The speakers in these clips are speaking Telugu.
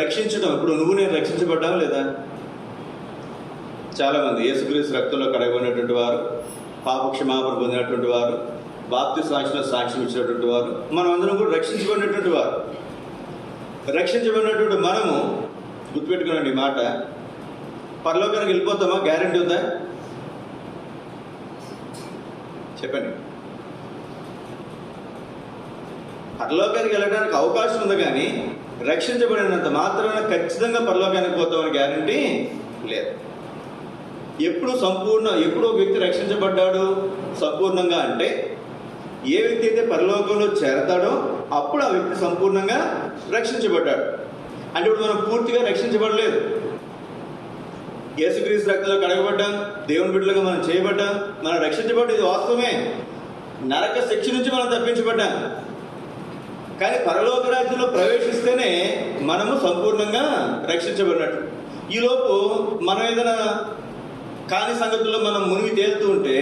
రక్షించడం. ఇప్పుడు నువ్వు నేను రక్షించబడ్డావు లేదా? చాలామంది యేసుక్రీస్తు రక్తంలో కడగబడినటువంటి వారు, పాప క్షమాపణ పొందినటువంటి వారు, బాప్తిస్మ సాక్షిలో సాక్ష్యం ఇచ్చినటువంటి వారు, మనం అందరం కూడా రక్షించబడినటువంటి వారు. రక్షించబడినటువంటి మనము గుర్తుపెట్టుకునండి ఈ మాట, పరలోకానికి వెళ్ళిపోతామా? గ్యారెంటీ ఉందా? చెప్పండి. పరలోకానికి వెళ్ళడానికి అవకాశం ఉంది, కానీ రక్షించబడినంత మాత్రాన ఖచ్చితంగా పరలోకానికి పోతామని గ్యారెంటీ లేదు. ఎప్పుడు ఒక వ్యక్తి రక్షించబడ్డాడు సంపూర్ణంగా అంటే, ఏ వ్యక్తి అయితే పరలోకంలో చేరతాడో అప్పుడు ఆ వ్యక్తి సంపూర్ణంగా రక్షించబడ్డాడు. అంటే ఇప్పుడు మనం పూర్తిగా రక్షించబడలేదు. యేసుక్రీస్తు రక్తంలో కడగబడ్డాం, దేవుని బిడ్డలుగా మనం చేయబడ్డాం, మనం రక్షించబడ్డం, ఇది వాస్తవమే. నరక శిక్ష నుంచి మనం తప్పించబడ్డాం. కానీ పరలోక రాజ్యంలో ప్రవేశిస్తేనే మనము సంపూర్ణంగా రక్షించబడినట్టు. ఈలోపు మనం ఏదైనా కాని సంగతుల్లో మనం మునిగి తేలుతూ ఉంటే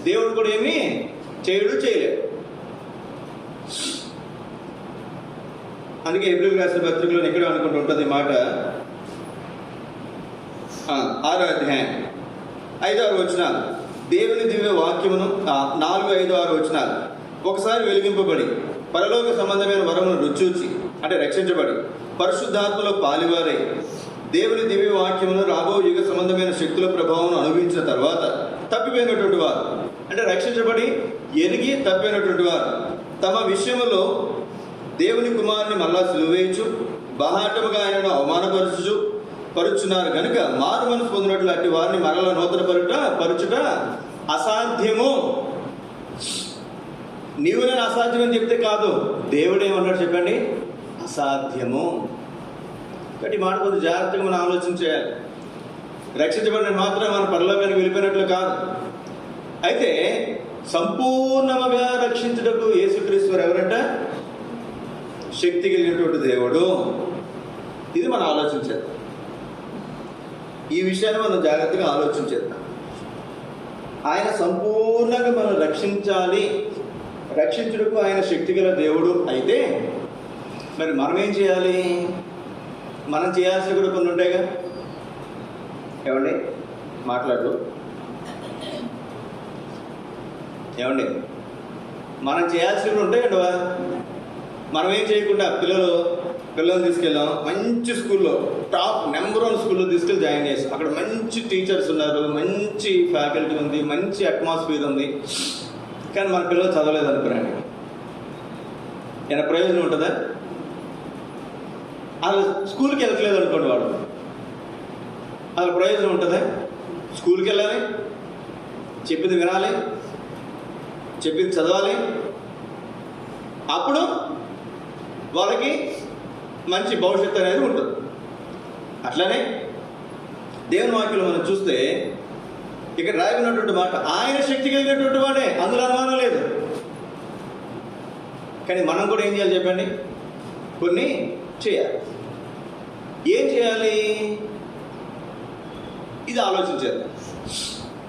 దేవుడు కూడా ఏమీ చేయలేడు. అందుకే హెబ్రీయులకు రాసిన పత్రికలో ఇక్కడ అనుకుంటూ ఉంటుంది మాట, 6వ అధ్యాయం 5-6 వచనాలు, దేవుని దివ్య వాక్యమును 4, 5, 6 వచనాలు. ఒకసారి వెలిగింపబడి పరలోక సంబంధమైన వరమును రుచూచి, అంటే రక్షించబడి పరిశుద్ధాత్మలో పాలివారై దేవుని దివ్య వాక్యమును రాబో యుగ సంబంధమైన శక్తుల ప్రభావం అనుభవించిన తర్వాత తప్పిపోయినటువంటి వారు, అంటే రక్షించబడి ఎరిగి తప్పిపోయినటువంటి వారు తమ విషయములో దేవుని కుమారుని మళ్ళా సిలువేయచ్చు, బహాటముగా ఆయనను అవమానపరుచున్నారు కనుక మారు మనసు పొందినట్లు అట్టి వారిని మరలా నూతన పరుచుట అసాధ్యము. నీవు నేను అసాధ్యం అని చెప్తే కాదు, దేవుడు ఏమన్నాడు చెప్పండి? అసాధ్యము. కాబట్టి మాట కొంచెం జాగ్రత్తగా మనం ఆలోచన చేయాలి. రక్షించబడిన మాత్రం మనం పరలోకానికి వెళ్ళిపోయినట్లు కాదు. అయితే సంపూర్ణముగా రక్షించుటకు యేసుక్రీస్తు ఎవరంట? శక్తి కలిగినటువంటి దేవుడు. ఇది మనం ఆలోచించేద్దాం. ఈ విషయాన్ని మనం జాగ్రత్తగా ఆలోచించేద్దాం. ఆయన సంపూర్ణంగా మనం రక్షించాలి, రక్షించుటకు ఆయన శక్తి గల దేవుడు అయితే మరి మనం ఏం చేయాలి? మనం చేయాల్సి కూడా కొన్ని ఉంటాయిగా. ఏమండి మాట్లాడు, ఏమండి మనం చేయాల్సి కూడా ఉంటాయి అండి. మనం ఏం చేయకుండా పిల్లల్ని తీసుకెళ్ళాం, మంచి స్కూల్లో, టాప్ నెంబర్ 1 స్కూల్లో తీసుకెళ్ళి జాయిన్ చేసాం. అక్కడ మంచి టీచర్స్ ఉన్నారు, మంచి ఫ్యాకల్టీ ఉంది, మంచి అట్మాస్ఫియర్ ఉంది. కానీ మన పిల్లలు చదవలేదు అనుకున్నాండి, ఏమైనా ప్రయోజనం ఉంటుందా? అసలు స్కూల్కి వెళ్ళట్లేదు అనుకోండి, వాడు అసలు ప్రయోజనం ఉంటుందా? స్కూల్కి వెళ్ళాలి, చెప్పింది వినాలి, చెప్పింది చదవాలి, అప్పుడు వాళ్ళకి మంచి భవిష్యత్తు అనేది ఉంటుంది. అట్లనే దేవుని వాక్యంలో మనం చూస్తే ఇక్కడ రాయబడినటువంటి మాట, ఆయన శక్తి కలిగినటువంటి వాడే, అందులో అనుమానం లేదు. కానీ మనం కూడా ఏం చేయాలి చెప్పండి? కొన్ని చేయాలి. ఏం చేయాలి? ఇది ఆలోచించాలి.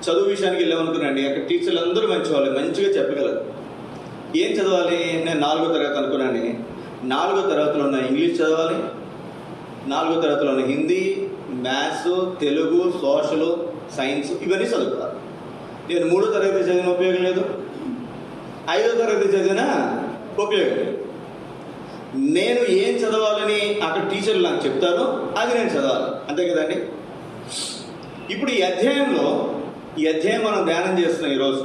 చదువు విషయానికి వెళ్ళామనుకున్నాండి, అక్కడ టీచర్లు అందరూ మంచి వాళ్ళు, మంచిగా చెప్పగలరు. ఏం చదవాలి? నేను 4వ తరగతి అనుకున్నాను. 4వ తరగతిలో ఉన్న ఇంగ్లీష్ చదవాలి, 4వ తరగతిలో ఉన్న Hindi, maths, Telugu, social, science ఇవన్నీ చదువుకోవాలి. నేను 3వ తరగతి చదివిన ఉపయోగం లేదు, 5వ తరగతి చదివినా ఉపయోగం లేదు. నేను ఏం చదవాలని అక్కడ టీచర్లు నాకు చెప్తారో అది నేను చదవాలి, అంతే కదండి. ఇప్పుడు ఈ అధ్యాయం మనం ధ్యానం చేస్తున్నాం ఈరోజు.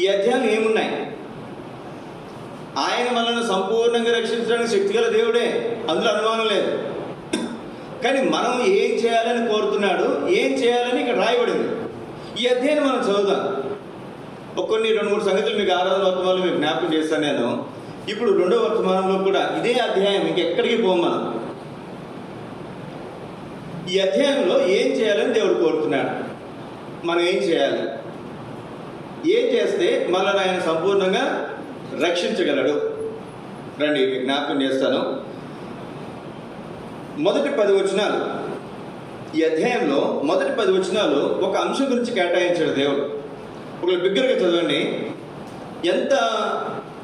ఈ అధ్యాయం ఏమున్నాయి? ఆయన మనల్ని సంపూర్ణంగా రక్షించడానికి శక్తిగల దేవుడే, అందులో అనుమానం లేదు. కానీ మనం ఏం చేయాలని కోరుతున్నాడు, ఏం చేయాలని ఇక్కడ రాయబడింది. ఈ అధ్యాయం మనం చదువుదాం. కొన్ని 2-3 సంగతులు మీకు ఆరాధన వర్తమానంలో మీకు జ్ఞాపకం చేస్తాను నేను. ఇప్పుడు 2వ వర్తమానంలో కూడా ఇదే అధ్యాయం, ఇంకెక్కడికి పోం మనం. ఈ అధ్యాయంలో ఏం చేయాలని దేవుడు కోరుతున్నాడు, మనం ఏం చేయాలి, ఏం చేస్తే మనల్ని ఆయన సంపూర్ణంగా రక్షించగలడు. రండి మీకు జ్ఞాపకం చేస్తాను. మొదటి 10 వచనాలు, ఈ అధ్యాయంలో మొదటి 10 వచనాలు ఒక అంశం గురించి కేటాయించాడు దేవుడు. ఒకళ్ళు బిగ్గరగా చదవండి. ఎంత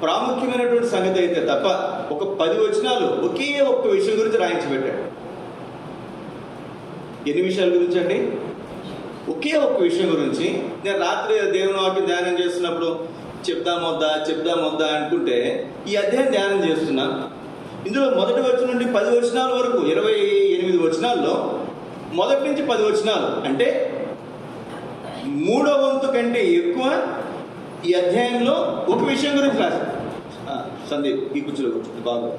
ప్రాముఖ్యమైనటువంటి సంగతి అయితే తప్ప ఒక 10 వచనాలు ఒకే ఒక్క విషయం గురించి రాయించి పెట్టాడు. ఎన్ని విషయాల గురించి అండి? ఒకే ఒక్క విషయం గురించి. నేను రాత్రి దేవుని వాక్యం ధ్యానం చేస్తున్నప్పుడు చెప్దామొద్దా అనుకుంటే ఈ అధ్యాయం ధ్యానం చేస్తున్నా. ఇందులో మొదటి వచనం నుండి 10 వచనాల వరకు 28 వచనాల్లో మొదటి నుంచి 10 వచనాలు అంటే 3వ వంతు కంటే ఎక్కువ ఈ అధ్యాయంలో ఒక విషయం గురించి రాశారు. సందీప్ ఈ కూర్చోలో కూర్చుంది బాగా,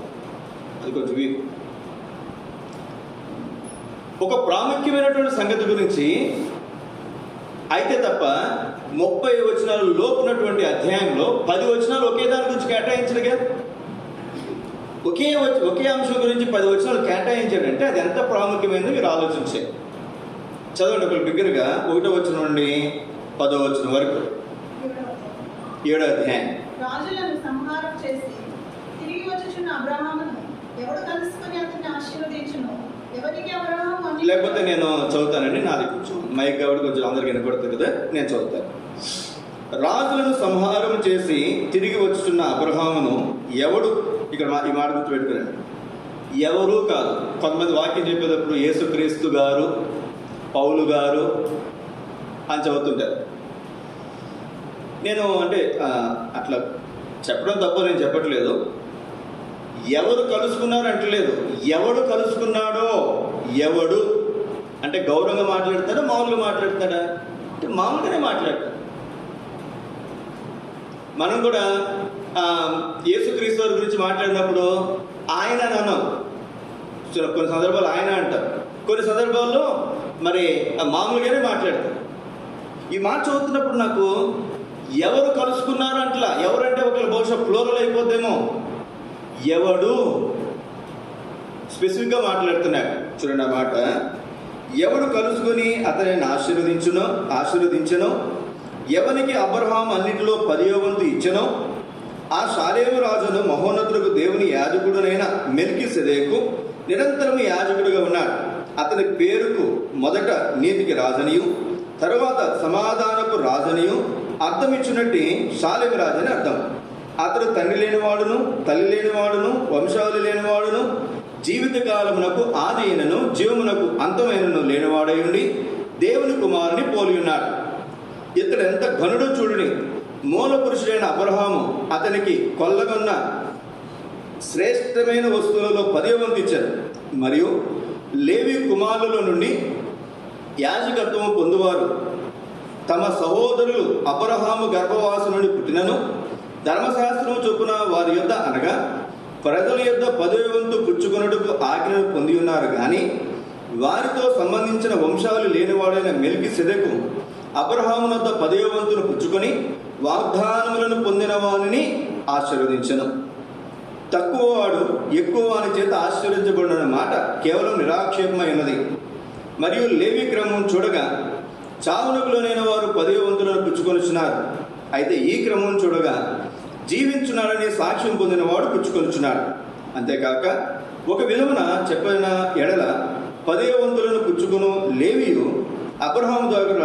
అది కొంచెం వీక్. ఒక ప్రాముఖ్యమైనటువంటి సంగతి గురించి అయితే తప్ప 30 వచనాలు లోపున్నటువంటి అధ్యాయంలో 10 వచనాలు ఒకే దాని గురించి కేటాయించడుగా. ఒకే అంశం గురించి 10 వచనాలు కేటాయించాడంటే అది ఎంత ప్రాముఖ్యమైనదో మీరు ఆలోచించారు. చదవండి ఒకరు బిగ్గరగా 1వ వచనం నుండి 10వ వచనం వరకు 7వ అధ్యాయం. రాజులను సంహారం చేసి తిరిగి వచ్చుచున్న అబ్రహామును ఎవడు కలుసుకొని అతన్ని ఆశీర్వదించును? ఎవరికి అబ్రహాము లేకపోతే నేను చదువుతానండి, నాది కొంచెం మైక్ కాబట్టి కొంచెం అందరికి వినపడుతుంది కదా, నేను చదువుతాను. రాజులను సంహారం చేసి తిరిగి వచ్చుచున్న అబ్రహామును ఎవడు, ఇక్కడ ఈ మాట గుర్తుపెట్టుకున్నాను, ఎవరు కాదు. కొంతమంది వాక్యం చెప్పేటప్పుడు యేసుక్రీస్తు గారు, పౌలు గారు అని చదువుతుంటారు. నేను అంటే అట్లా చెప్పడం తప్ప నేను చెప్పట్లేదు. ఎవరు కలుసుకున్నారు అంటలేదు, ఎవడు కలుసుకున్నాడో. ఎవడు అంటే గౌరవంగా మాట్లాడతాడా, మామూలుగా మాట్లాడతాడా అంటే మామూలుగానే మాట్లాడతాడు. మనం కూడా యేసుక్రీస్తు వారి గురించి మాట్లాడినప్పుడు ఆయన అని అన్నాం. కొన్ని సందర్భాలు ఆయన అంటారు, కొన్ని సందర్భాల్లో మరి మామూలుగానే మాట్లాడతారు. ఈ మాట చదువుతున్నప్పుడు నాకు ఎవరు కలుసుకున్నారు అంటలా, ఎవరంటే ఒకరు బహుశా ఫ్లోరల్ అయిపోద్దేమో. ఎవడు స్పెసిఫిక్గా మాట్లాడుతున్నాడు. చూడండి ఆ మాట. ఎవడు కలుసుకొని అతనిని ఆశీర్వదించను, ఎవనికి అబ్రహాం అన్నిటిలో 10వ వంతు ఇచ్చనో ఆ షాలేము రాజును మహోన్నతులకు దేవుని యాజకుడునైన మెల్కీసెదెకు నిరంతరము యాజకుడిగా ఉన్నాడు. అతని పేరుకు మొదట నీతికి రాజనియు తరువాత సమాధానపు రాజనియు అర్థమిచ్చినట్టు షాలేము రాజని అర్థం. అతడు తండ్రి లేనివాడును తల్లి లేనివాడును వంశావళి లేనివాడును జీవితకాలమునకు ఆది అయినను జీవమునకు అంతమైనను లేనివాడై ఉండి దేవుని కుమారుని పోలి ఉన్నాడు. ఇతడు ఎంత ఘనుడో చూడుని. మూల పురుషుడైన అబ్రహాము అతనికి కొల్లగొన్న శ్రేష్టమైన వస్తువులలో 10వ వంతు ఇచ్చారు. మరియు లేవి కుమారుల నుండి యాజకత్వము పొందువారు తమ సహోదరులు అబ్రహాము గర్భవాసు నుండి పుట్టినను ధర్మశాస్త్రము చొప్పున వారి యొద్ద అనగా ప్రజల యొద్ద 10వ వంతు పుచ్చుకొనుటకు ఆజ్ఞను పొంది ఉన్నారు. కానీ వారితో సంబంధించిన వంశావళి లేనివాడైన మెల్కీసెదెకు అబ్రహాము వద్ద 10వ వంతును పుచ్చుకొని వాగ్దానములను పొందిన వారిని ఆశీర్వదించను. తక్కువ వాడు ఎక్కువ వాని చేత ఆశీర్వదించబడిన మాట కేవలం నిరాక్షేపమై ఉన్నది. మరియు లేవి క్రమం చూడగా చావునకు లోనైన వారు 10వ వంతులను పుచ్చుకొనుచున్నారు. అయితే ఈ క్రమం చూడగా జీవించున్నాడని సాక్ష్యం పొందినవాడు పుచ్చుకొనుచున్నాడు. అంతేకాక ఒక విలువన చెప్పిన ఎడల 10వ వంతులను పుచ్చుకొను లేవియు అబ్రహాము దగ్గర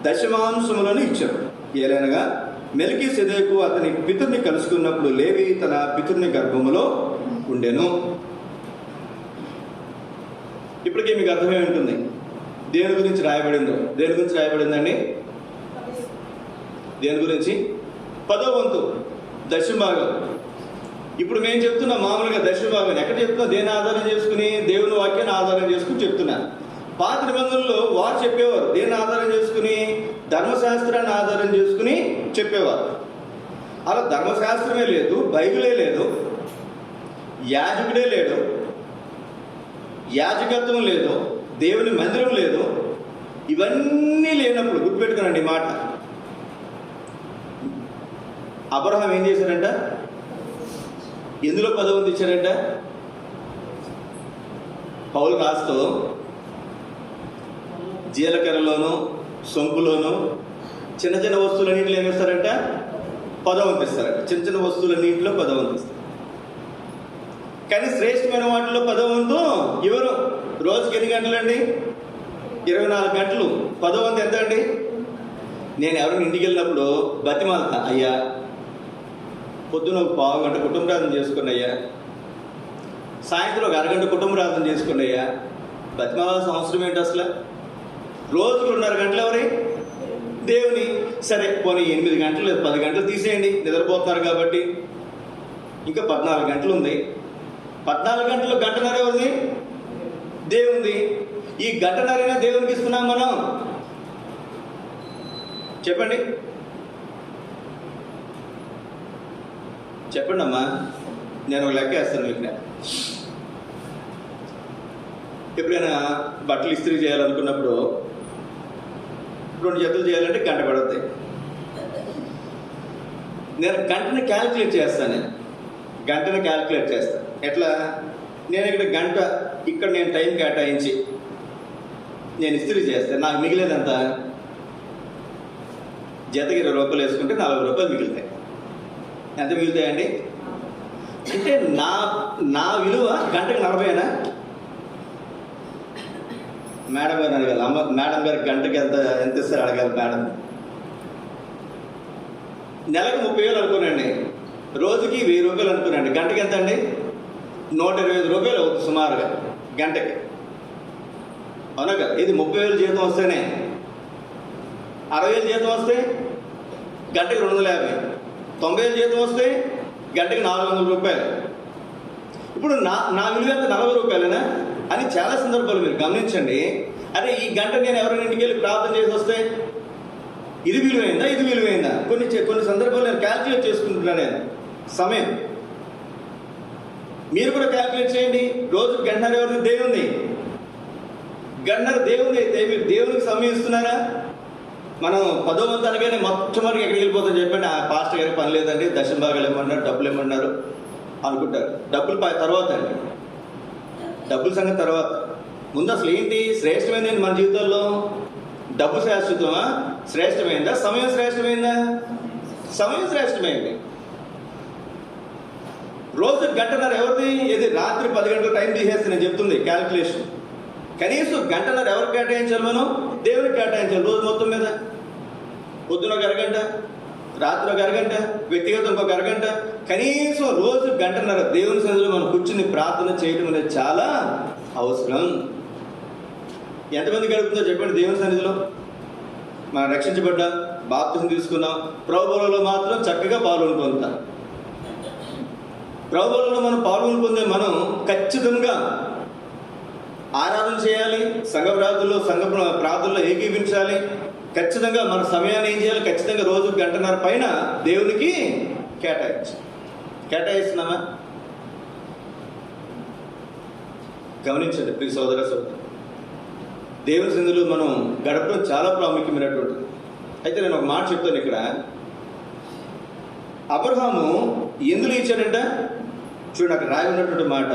దశమాంశములను ఇచ్చారు. ఏలైనగా మెల్కీసెదెకు అతని పితరుని కలుసుకున్నప్పుడు లేవి తన పితరుని గర్భములో ఉండెను. ఇప్పటికీ మీకు అర్థమై ఉంటుంది దేని గురించి రాయబడిందో. దేని గురించి రాయబడిందండి? దేని గురించి? 10వ వంతు, దశమభాగం. ఇప్పుడు మేము చెప్తున్నా మామూలుగా దశమభాగం ఎక్కడ చెప్తున్నా? దేని ఆధారం చేసుకుని? దేవుని వాక్యాన్ని ఆధారం చేసుకుని చెప్తున్నాను. పాత నిబంధనలో వారు చెప్పేవారు దేన్ని ఆధారం చేసుకుని? ధర్మశాస్త్రాన్ని ఆధారం చేసుకుని చెప్పేవారు. అలా ధర్మశాస్త్రమే లేదు, బైబిలే లేదు, యాజకుడే లేడు, యాజకత్వం లేదు, దేవుని మందిరం లేదు. ఇవన్నీ లేనప్పుడు గుర్తుపెట్టుకునండి ఈ మాట. అబ్రహాం ఏం చేశాడంట? ఎందులో 10వ వంతు ఇచ్చాడంట? పౌలు కాస్తూ జీలకర్రలోను సొంపులోను చిన్న చిన్న వస్తువులన్నింటిలో ఏమిస్తారంట? 10వ వంతు ఇస్తారంట. చిన్న చిన్న వస్తువులన్నింటిలో 10వ వంతు ఇస్తారు. కానీ శ్రేష్టమైన వాటిలో 10వ వంతు ఎవరు? రోజుకి ఎన్ని గంటలండి? 24 గంటలు. 10వ వంతు ఎంత అండి? నేను ఎవరైనా ఇంటికి వెళ్ళినప్పుడు బతిమాలతా, అయ్యా పొద్దున ఒక పావు గంట కుటుంబ ప్రార్థన చేసుకున్నయ్యా, సాయంత్రం ఒక అరగంట కుటుంబ ప్రార్థన చేసుకున్నయ్యా, బతిమాలాల్సిన అవసరం ఏంటి అసలు? రోజుకు 2.5 గంటలు ఎవరి దేవుని. సరే పోనీ 8 గంటలు 10 గంటలు తీసేయండి, నిద్రపోతున్నారు కాబట్టి. ఇంకా 14 గంటలు ఉంది. 14 గంటలు గంటన్నర ఎవరిది? దేవుంది. ఈ గంటన్నరైనా దేవునికి ఇస్తున్నాం మనం? చెప్పండి చెప్పండి అమ్మా. నేను ఒక లెక్క వేస్తాను మీకు. ఎప్పుడైనా బట్టలు ఇస్త్రీ చేయాలనుకున్నప్పుడు 2 జతలు చేయాలంటే గంట పడుతుంది. నేను గంటని క్యాల్కులేట్ చేస్తాను. గంటని క్యాల్కులేట్ చేస్తాను. ఎట్లా? నేను ఇక్కడ నేను టైం కేటాయించి నేను ఇస్త్రీ చేస్తాను. నాకు మిగిలేదంతా జతకి 20 రూపాయలు వేసుకుంటే 40 రూపాయలు మిగులుతాయి. ఎంత మిగులుతాయండి? అంటే నా విలువ గంటకి 40. మేడం గారు అడగాలి. మేడం గారు గంటకి ఎంత ఇస్తారు అడగాలి మేడం. నెలకు 30,000 అనుకోనండి, రోజుకి 1000 రూపాయలు అనుకోనండి, గంటకి ఎంత అండి? 125 రూపాయలు అవుతుంది సుమారుగా గంటకి. అవునా కదా? ఇది 30,000 జీతం వస్తేనే. 60,000 జీతం వస్తే గంటకి 250. 90,000 జీతం వస్తే గంటకి 400 రూపాయలు. ఇప్పుడు నా విలువ ఎంత? 40 రూపాయలేనా అని చాలా సందర్భాలు మీరు గమనించండి. అరే ఈ గంట నేను ఎవరైనా ఇంటికి వెళ్ళి ప్రార్థన చేసి వస్తే ఇది విలువైందా, ఇది విలువైందా? కొన్ని సందర్భాలు నేను క్యాల్కులేట్ చేసుకుంటున్నాను. నేను సమయం మీరు కూడా క్యాల్కులేట్ చేయండి. రోజు గంటన్నర ఎవరిది? దేవుంది. గంటన్నర దేవుంది అయితే మీరు దేవునికి సమయం ఇస్తున్నారా? మనం 10వ వంతు అనగానే మొట్టమొదటి ఎక్కడికి వెళ్ళిపోతాం చెప్పండి? ఆ పాస్టర్ గారికి పని లేదండి, దశమ భాగాలు ఏమన్నారు, డబ్బులు ఏమన్నారు అనుకుంటారు. డబ్బులు తర్వాత అండి, డబ్బుల సంగతి తర్వాత. ముందు అసలు ఏంటి శ్రేష్టమైంది మన జీవితంలో? డబ్బు శాశ్వతమా? శ్రేష్టమైందా? సమయం శ్రేష్టమైందా? సమయం శ్రేష్టమైంది. రోజు గంటన్నర ఎవరిది? ఇది రాత్రి 10 గంటల టైం తీసేస్తే నేను చెప్తుంది క్యాల్కులేషన్. కనీసం గంటన్నర ఎవరికి కేటాయించాలి? మనం దేవునికి కేటాయించాలి రోజు మొత్తం మీద. పొద్దున ఒక అరగంట, రాత్రి ఒక అరగంట, వ్యక్తిగతం ఇంకొక అరగంట, కనీసం రోజు గంటన్నర దేవుని సన్నిధిలో మనం కూర్చుని ప్రార్థన చేయడం అనేది చాలా అవసరం. ఎంతమంది గడుపుతుందో చెప్పండి దేవుని సన్నిధిలో? మనం రక్షించబడ్డాం, బాప్తిసం తీసుకున్నాం, ప్రభువులలో మాత్రం చక్కగా పాల్గొని పొందుతాం. ప్రభువులలో మనం పాల్గొని పొందే మనం ఖచ్చితంగా ఆరాధన చేయాలి, సంఘ ప్రార్థనలో ఏకీవించాలి. ఖచ్చితంగా మన సమయాన్ని ఏం చేయాలి? ఖచ్చితంగా రోజు గంటన్నర పైన దేవునికి కేటాయిస్తున్నామా? గమనించండి ప్రియ సోదర సోదరు, దేవుని సన్నిధిలో మనం గడపడం చాలా ప్రాముఖ్యమైనటువంటిది. అయితే నేను ఒక మాట చెప్తాను ఇక్కడ. అబ్రహాము ఎందులో ఇచ్చాడంట? చూడండి అక్కడ రాయి ఉన్నటువంటి మాట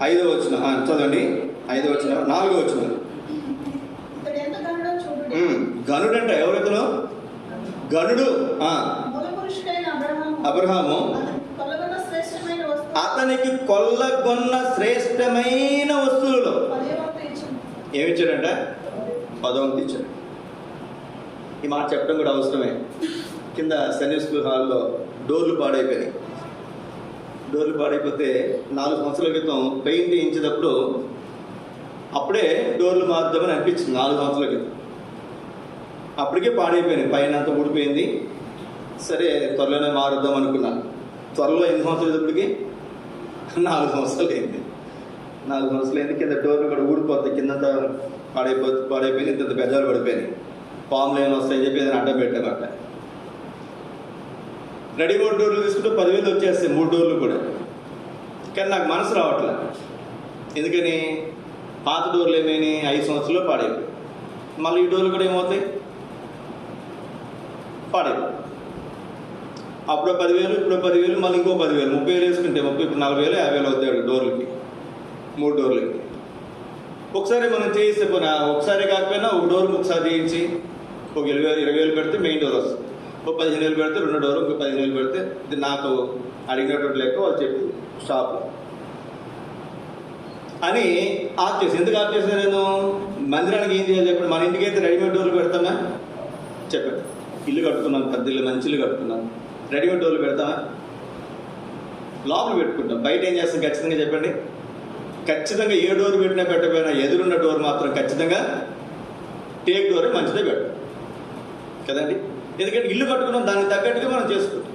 5వ వచనం చదవండి. 5వ వచనం 4వ వచనం. గనుడంట. ఎవరితను? గనుడు. అబ్రహాము అతనికి కొల్లగొన్న శ్రేష్టమైన వస్తువులలో ఏమిచ్చాడంట? 10వ వంతు ఇచ్చాడు. ఈ మాట చెప్పడం కూడా అవసరమే. కింద సండే స్కూల్ హాల్లో డోర్లు పాడైపోయినాయి. డోర్లు పాడైపోతే 4 సంవత్సరాల క్రితం పెయింట్ వేయించేటప్పుడు అప్పుడే డోర్లు మారుద్దామని అనిపించింది. 4 సంవత్సరాల క్రితం అప్పటికే పాడైపోయినాయి, పైన అంతా ఊడిపోయింది. సరే త్వరలోనే మారుద్దాం అనుకున్నాను. త్వరలో 8 సంవత్సరాలు ఇప్పటికి 4 సంవత్సరాలు అయింది. 4 సంవత్సరాలు అయింది. కింద డోర్లు కూడా ఊడిపోతాయి, కిందంతా పాడైపోయింది. ఇంత గజాలు పడిపోయినాయి. పాములు ఏమైనా వస్తాయని చెప్పి ఏదైనా అడ్డం పెట్టామట. రెడీమేడ్ డోర్లు తీసుకుంటే 10,000 వచ్చేస్తాయి 3 డోర్లు కూడా. కానీ నాకు మనసు రావట్లే. ఎందుకని? పాత డోర్లు ఏమైనాయి? 5 సంవత్సరాలు పాడైపోయి. మళ్ళీ ఈ డోర్లు కూడా ఏమవుతాయి? పాడైపోయి. అప్పుడో 10,000, ఇప్పుడు 10,000, మళ్ళీ ఇంకో 10,000, 30,000 వేసుకుంటే ఇప్పుడు 40,000, 50,000 అవుతాయి డోర్లకి, 3 డోర్లకి. ఒకసారి మనం చేయిస్తే పోనా, ఒకసారి కాకపోయినా ఒక డోర్కి ఒకసారి చేయించి ఒక 20,000 పెడితే మెయిన్ డోర్ వస్తుంది. ఒక 15,000 పెడితే 2 డోర్, ఇంకో 15,000 పెడితే ఇది నాకు అడిగినటువంటి లెక్క వాళ్ళు చెప్పు షాప్లో అని ఆఫ్ చేసి. ఎందుకు ఆఫ్ చేశాను నేను? మందిరానికి ఏం చేయాలి చెప్పండి? మన ఇంటికి అయితే రెడీమేడ్ డోర్లు పెడతామా? చెప్పండి. ఇల్లు కట్టుకున్నాను, పెద్ద ఇల్లు, మంచి ఇల్లు కట్టుకున్నాను. రెడీమేడ్ డోర్లు పెడతామా? లోపల పెట్టుకుంటాం. బయట ఏం చేస్తాం ఖచ్చితంగా చెప్పండి? ఖచ్చితంగా ఏ డోర్ పెట్టినా పెట్టకపోయినా ఎదురున్న డోర్ మాత్రం ఖచ్చితంగా టేక్ డోరే మంచిదే పెడతాం కదండి. ఎందుకంటే ఇల్లు కట్టుకున్నాం, దానికి తగ్గట్టుగా మనం చేసుకుంటాం.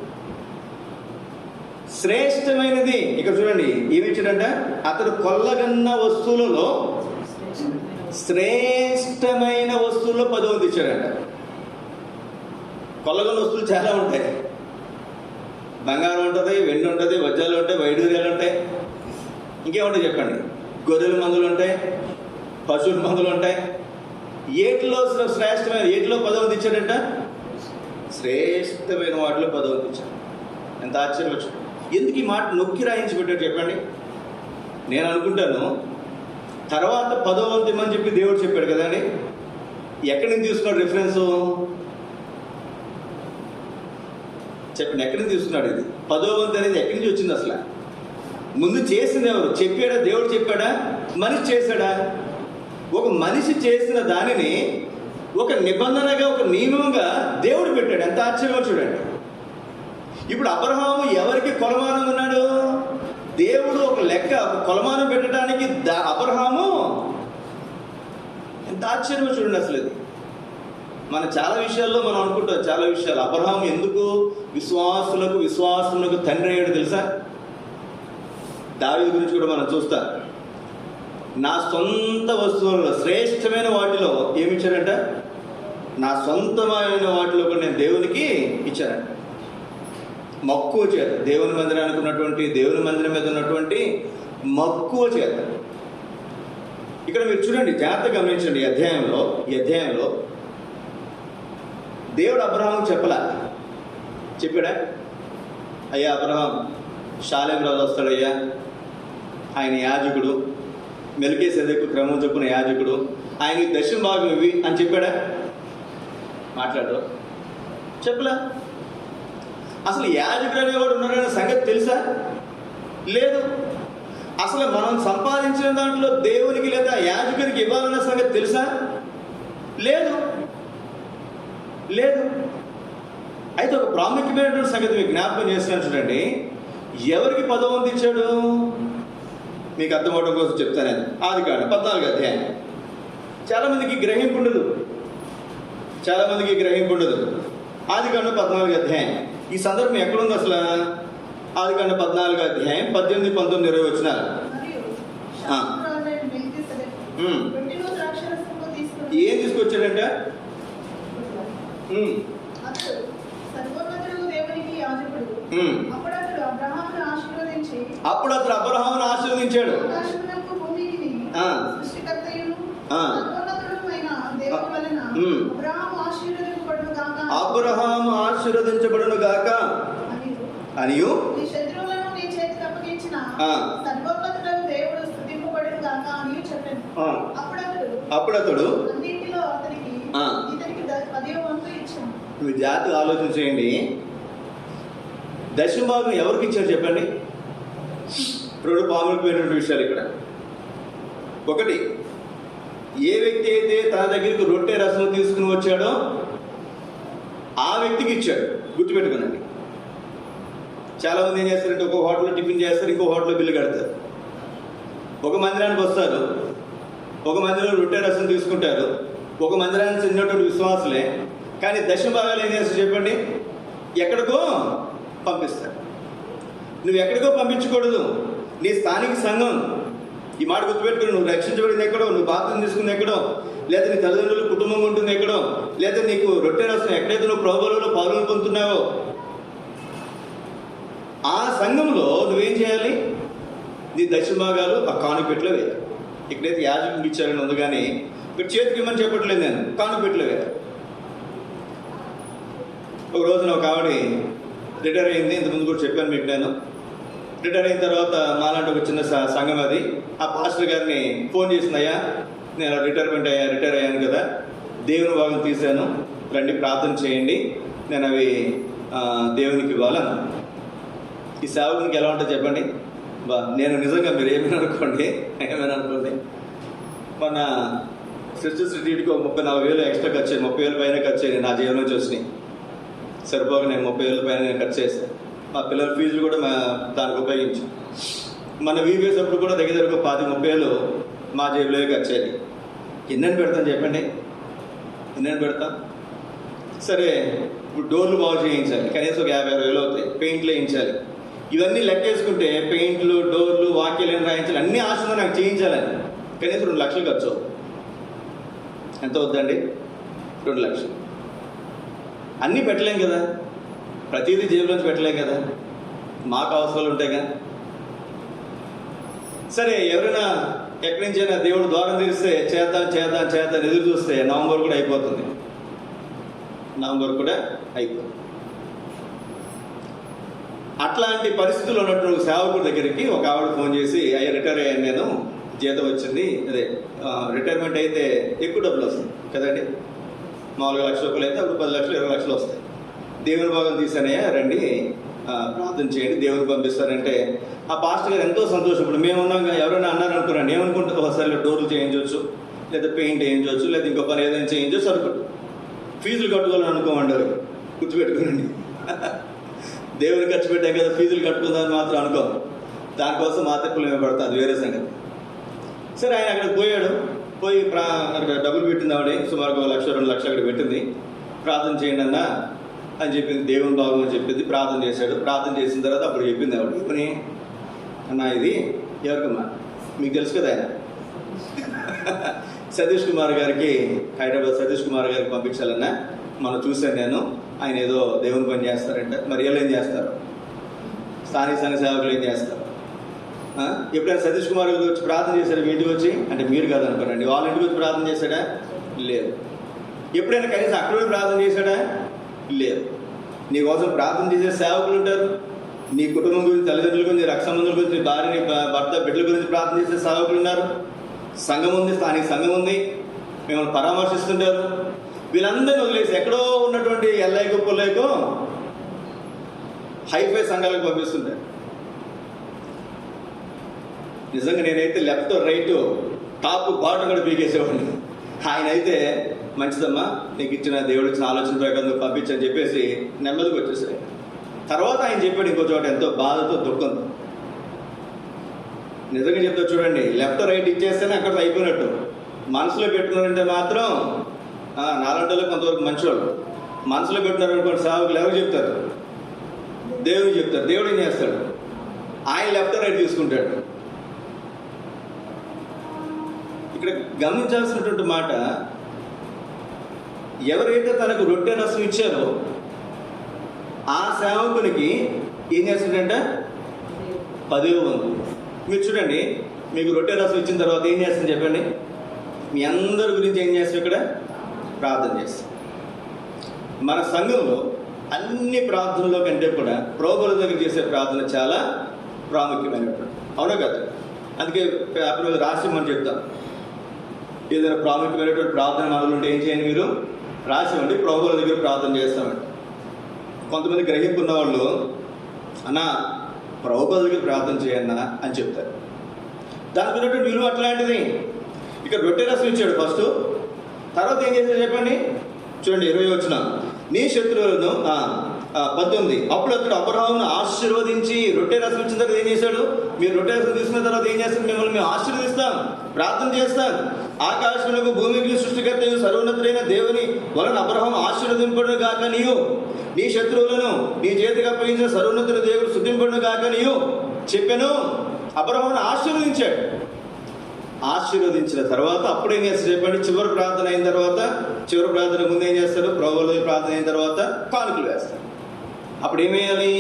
శ్రేష్టమైనది ఇక్కడ చూడండి ఏమిచ్చాడంట, అతడు కొల్లగన్న వస్తువులలో శ్రేష్టమైన వస్తువుల్లో 10వ ఇచ్చాడంట. కొల్లగన్న వస్తువులు చాలా ఉంటాయి. బంగారం ఉంటుంది, వెండి ఉంటుంది, వజ్రాలు ఉంటాయి, వైడూర్యాలు ఉంటాయి, ఇంకేముంటాయి చెప్పండి? గొర్రెల మందులు ఉంటాయి, పశువుల మందులు ఉంటాయి. ఏటిలో శ్రేష్టమైన, ఏటిలో 10వ ఇచ్చాడంట? శ్రేష్టమైన వాటిలో 10వ ఇచ్చాడు. ఎంత ఆశ్చర్యం వచ్చింది. ఎందుకు ఈ మాట నొక్కి రాయించి పెట్టాడు చెప్పండి? నేను అనుకుంటాను తర్వాత 10వ వంతు ఇమ్మని చెప్పి దేవుడు చెప్పాడు కదండి. ఎక్కడి నుంచి తీసుకున్నాడు రిఫరెన్సు చెప్పండి? ఎక్కడి నుంచి తీసుకున్నాడు? ఇది 10వ వంతు అనేది ఎక్కడి నుంచి వచ్చింది అసలు? ముందు చేసింది ఎవరు? చెప్పాడా? దేవుడు చెప్పాడా? మనిషి చేశాడా? ఒక మనిషి చేసిన దానిని ఒక నిబంధనగా, ఒక నియమంగా దేవుడు పెట్టాడు. ఎంత ఆశ్చర్యం చూడండి. ఇప్పుడు అబ్రహాము ఎవరికి కొలమానం ఉన్నాడు? దేవుడు ఒక లెక్క, ఒక కొలమానం పెట్టడానికి అబ్రహాము. ఎంత ఆశ్చర్యం చూడండి అసలు. ఇది మన చాలా విషయాల్లో మనం అనుకుంటాం, చాలా విషయాలు అబ్రహాము ఎందుకు విశ్వాసులకు తండ్రి అయ్యాడు తెలుసా? దావీదు గురించి కూడా మనం చూస్తాం. నా సొంత వస్తువులలో శ్రేష్టమైన వాటిలో ఏమిచ్చాడంట? నా సొంతమైన వాటిలో కూడా నేను దేవునికి ఇచ్చానంట. మక్కువ చేత, దేవుని మందిరానికి ఉన్నటువంటి, దేవుని మందిరం మీద ఉన్నటువంటి మక్కువ చేత. ఇక్కడ మీరు చూడండి, జాగ్రత్తగా గమనించండి. ఈ అధ్యాయంలో దేవుడు అబ్రహాం చెప్పాడా? అయ్యా అబ్రహాం, షాలేం రాజు వస్తాడయ్యా, ఆయన యాజకుడు, మెల్కీసెదెకు క్రమం చొప్పున యాజకుడు, ఆయనకి దశమ భాగం ఇవి అని చెప్పాడా? మాట్లాడరు, చెప్పలా. అసలు యాజకుడు అనేవాడు ఉన్నాడనే సంగతి తెలుసా? లేదు. అసలు మనం సంపాదించిన దాంట్లో దేవునికి లేదా యాజకునికి ఇవ్వాలన్న సంగతి తెలుసా? లేదు. అయితే ఒక ప్రాముఖ్యమైనటువంటి సంగతి మీకు జ్ఞాపకం చేస్తున్నాను చూడండి. ఎవరికి 10వ వంతు ఇచ్చాడు? మీకు అర్థమవడం కోసం చెప్తాను. ఆదికాండం 14వ అధ్యాయం. చాలామందికి గ్రహింపు ఉండదు. ఆదికాండం 14వ అధ్యాయం. ఈ సందర్భం ఎక్కడుంది అసలు? ఆదికాండం 14వ అధ్యాయం 18, 19, 20 వచనాలు. ఏం తీసుకొచ్చాడంట? అప్పుడు అతడు అబ్రహామును ఆశీర్వదించాడు. అబ్రహాము ఆశీర్వదించబడును గాక అనియు అప్పుడు అతడు మీరు జాగ్రత్తగా ఆలోచన చేయండి. దశమ భాగం ఎవరికి ఇచ్చారు చెప్పండి? ఇప్పుడు పాములపోయినటువంటి విషయాలు ఇక్కడ. ఒకటి, ఏ వ్యక్తి అయితే తన దగ్గరికి రొట్టె రసం తీసుకుని వచ్చాడో ఆ వ్యక్తికి ఇచ్చాడు. గుర్తుపెట్టుకునండి. చాలామంది ఏం చేస్తారంటే ఒక హోటల్లో టిఫిన్ చేస్తారు, ఇంకో హోటల్లో బిల్లు కడతారు. ఒక మందిరానికి వస్తారు, ఒక మందిరంలో రొట్టె రసం తీసుకుంటారు, ఒక మందిరానికి చెందినటువంటి విశ్వాసులే. కానీ దశమ భాగాలు ఏం చేస్తారు చెప్పండి? ఎక్కడికో పంపిస్తారు. నువ్వు ఎక్కడికో పంపించకూడదు. నీ స్థానిక సంఘం, ఈ మాట గుర్తుపెట్టుకుని, నువ్వు రక్షించబడింది ఎక్కడో, నువ్వు బాప్తిసం తీసుకుంది ఎక్కడో, లేదా నీ తల్లిదండ్రుల కుటుంబం ఉంటుంది ఎక్కడో, లేదా నీకు రొట్టె రసం ఎక్కడైతే నువ్వు ప్రభువులలో పాల్గొని పొందుతున్నావో ఆ సంఘంలో నువ్వేం చేయాలి? నీ దశమ భాగాలు ఆ కానుపెట్లో వేయాలి. ఇక్కడైతే యాజకుడికి ఇచ్చారని ఉంది, కానీ ఇక్కడ చేతికి ఇమ్మని చెప్పట్లేదు. నేను కానుపెట్లో వేయాలి. ఒక రోజున ఒక ఆవిడ రిటైర్ అయింది. ఇంతకుముందు కూడా చెప్పాను మీకు. నేను రిటైర్ అయిన తర్వాత మాలాంటి ఒక చిన్న సంఘం అది, ఆ పాస్టర్ గారిని ఫోన్ చేసింది, అయ్యా నేను రిటైర్ అయ్యాను కదా, దేవుని భాగం తీశాను, రండి ప్రార్థన చేయండి, నేను అవి దేవునికి ఇవ్వాలను. ఈ సేవకునికి ఎలా ఉంటుంది చెప్పండి? నేను నిజంగా మీరు ఏమైనా అనుకోండి, మన సిస్టర్స్ రిట్రీట్కి 30-40 వేలు ఎక్స్ట్రా ఖర్చు, 30,000 పైన ఖర్చు అయ్యింది నా జీవనం నుంచి వచ్చినాయి. సరిపోక నేను 30,000 పైన నేను ఖర్చు చేశాను. మా పిల్లల ఫీజులు కూడా దానికి ఉపయోగించాం. మన వీవీఎస్ అప్పుడు కూడా దగ్గర 20-30,000 మా జేబులో ఖర్చు అయ్యాయి. ఎన్నని పెడతాను చెప్పండి, ఎన్నని పెడతాం? సరే, ఇప్పుడు డోర్లు బాగు చేయించాలి, కనీసం ఒక 50-60,000 అవుతాయి. పెయింట్లు వేయించాలి, ఇవన్నీ లెక్కేసుకుంటే పెయింట్లు, డోర్లు, వాక్యాలు రాయించాలి, అన్ని ఆశలు నాకు చేయించాలని కనీసం 2 లక్షలు ఖర్చు అవుతుంది. ఎంత అవుతుందండి? 2 లక్షలు. అన్నీ పెట్టలేం కదా, ప్రతిదీ జేబులోంచి పెట్టలేం కదా, మాకు అవసరాలు ఉంటాయి కదా. సరే, ఎవరైనా ఎక్కడి నుంచైనా దేవుడు ద్వారం తెరిస్తే చేద్దాం ఎదురు చూస్తే నవంబర్ కూడా అయిపోతుంది. అట్లాంటి పరిస్థితుల్లో ఉన్నటువంటి సేవకుడి దగ్గరికి ఒక ఆవిడ ఫోన్ చేసి, అయ్యా రిటైర్ అయ్యాను నేను, జీతం వచ్చింది, అదే రిటైర్మెంట్ అయితే ఎక్కువ డబ్బులు వస్తుంది కదండి. మామూలుగా ₹1,00,000 అయితే అప్పుడు 10 లక్షలు 20 లక్షలు వస్తాయి. దేవుని భాగం తీసానయ్యా, రండి ప్రార్థన చేయండి, దేవుని పంపిస్తారంటే ఆ పాస్టర్ గారు ఎంతో సంతోషం. ఇప్పుడు మేము ఉన్నాం, ఎవరైనా అన్నారనుకున్నాను, ఏమనుకుంటారు, ఒకసారి డోర్లు చేయించవచ్చు, లేదా పెయింట్ వేయించవచ్చు, లేదా ఇంకో పని ఏదైనా చేయించవచ్చు, సరుకుడు ఫీజులు కట్టుకోవాలని అనుకోమండి, గుర్తుపెట్టుకోనండి. దేవుని ఖర్చు పెట్టాం కదా, ఫీజులు కట్టుకుందామని మాత్రం అనుకో, దానికోసం మా తప్పులు ఏమి పడతాం, అది వేరే సంగతి. సరే, ఆయన అక్కడ పోయాడు, పోయి అక్కడ డబ్బులు పెట్టింది ఆవిడ, సుమారుగా 1-2 లక్షలు అక్కడ పెట్టింది. ప్రార్థన చేయండి అన్న అని చెప్పింది, దేవుని భాగం అని చెప్పింది. ప్రార్థన చేశాడు. ప్రార్థన చేసిన తర్వాత అప్పుడు చెప్పింది ఆవిడ, ఇప్పుడు అన్న ఇది ఎవరికమ్మా, మీకు తెలుసు కదా, ఆయన సతీష్ కుమార్ గారికి, హైదరాబాద్ సతీష్ కుమార్ గారికి పంపించాలన్నా, మనం చూశాను నేను, ఆయన ఏదో దేవుని పని చేస్తారంట. మరి వీళ్ళు ఏం చేస్తారు, స్థానిక సంఘ సేవకులు ఏం చేస్తారు? ఎప్పుడైనా సతీష్ కుమార్ గారికి వచ్చి ప్రార్థన చేశాడు మీ ఇంటికి వచ్చి? అంటే మీరు కాదనుకోనండి, వాళ్ళ ఇంటికి వచ్చి ప్రార్థన చేశాడా? లేదు. ఎప్పుడైనా కనీసం అక్కడ ప్రార్థన చేశాడా? లేదు. నీ కోసం ప్రార్థన చేసే సేవకులు ఉంటారు, నీ కుటుంబం గురించి, తల్లిదండ్రుల గురించి, రక్త సంబంధుల గురించి, భార్యని భర్త బిడ్డల గురించి ప్రార్థన చేసే సేవకులు ఉన్నారు. సంఘం ఉంది, స్థానిక సంఘం ఉంది, మిమ్మల్ని పరామర్శిస్తుంటారు. వీళ్ళందరినీ వదిలేసి ఎక్కడో ఉన్నటువంటి ఎల్ఐకో పుల్లైకో హైఫై సంఘాలకు పంపిస్తుంటారు. నిజంగా నేనైతే లెఫ్ట్ రైట్ టాప్ బాటం కూడా పీకేసేవాడిని. ఆయన అయితే మంచిదమ్మా, నీకు ఇచ్చిన దేవుడు ఇచ్చిన ఆలోచన ప్రకారం పంపించని చెప్పేసి నెమ్మదికి వచ్చేసాయి. తర్వాత ఆయన చెప్పాడు ఇంకో చోట ఎంతో బాధతో, దుఃఖంతో. నిజంగా చెప్తా చూడండి, లెఫ్ట్ రైట్ ఇచ్చేస్తేనే అక్కడ అయిపోయినట్టు. మనసులో పెట్టుకున్నారంటే మాత్రం నాలంటలో కొంతవరకు మంచివాళ్ళు. మనసులో పెట్టినారనుకోండి, సేవకులు ఎవరు చెప్తారు? దేవుడికి చెప్తారు. దేవుడు ఏం చేస్తాడు? ఆయన లెఫ్ట్ రైట్ తీసుకుంటాడు. ఇక్కడ గమనించాల్సినటువంటి మాట, ఎవరైతే తనకు రొట్టె రసం ఇచ్చారో ఆ సేవకునికి ఏం చేస్తాడంట? 10వ వంతు. మీరు చూడండి, మీకు రొట్టె రసం ఇచ్చిన తర్వాత ఏం చేస్తుంది చెప్పండి? మీ అందరి గురించి ఏం చేస్తాం? ఇక్కడ ప్రార్థన చేస్తాం. మన సంఘంలో అన్ని ప్రార్థనలో కంటే కూడా ప్రభువుల దగ్గర చేసే ప్రార్థన చాలా ప్రాముఖ్యమైనటువంటి, అవునా కదా? అందుకే అప్పుడు రాసి మనం చెప్తాం, ఏదైనా ప్రాముఖ్యమైనటువంటి ప్రార్థన మనలు ఉంటే ఏం చేయండి, మీరు రాసివ్వండి, ప్రభువుల దగ్గర ప్రార్థన చేస్తామండి. కొంతమంది గ్రహింపు ఉన్న వాళ్ళు, అన్నా ప్రభువుల దగ్గర ప్రార్థన చేయన్నా అని చెప్తారు. దానికి ఉన్నటువంటి విలువ అట్లాంటిది. ఇక్కడ రొట్టె రసం ఇచ్చాడు ఫస్ట్, తర్వాత ఏం చేశాడు చెప్పండి? చూడండి 20 వచనం, నీ శత్రువులను 19. అప్పుడు అతడు అబ్రహామును ఆశీర్వదించి రొట్టె రసం ఇచ్చిన తర్వాత ఏం చేశాడు? మీరు రొట్టె రసం తీసుకున్న తర్వాత ఏం చేస్తాం? మిమ్మల్ని మేము ఆశీర్వదిస్తాం, ప్రార్థన చేస్తాం. ఆకాశములకు భూమికి సృష్టికర్త సర్వోన్నతుడైన దేవుని వలన అబ్రహాము ఆశీర్వదింపడును గాక నీవు, నీ శత్రువులను నీ చేతికి అప్పగించిన సర్వోన్నతుడు దేవుడు స్తుతింపడును గాక నీవు చెప్పాను. అబ్రహామును ఆశీర్వదించాడు. ఆశీర్వదించిన తర్వాత అప్పుడు ఏం చేస్తారు చెప్పండి? చివరి ప్రార్థన అయిన తర్వాత, చివరి ప్రార్థన ముందు ఏం చేస్తారు? ప్రభువుల ప్రార్థన అయిన తర్వాత కానుకలు వేస్తారు. అప్పుడు ఏమేయాలి?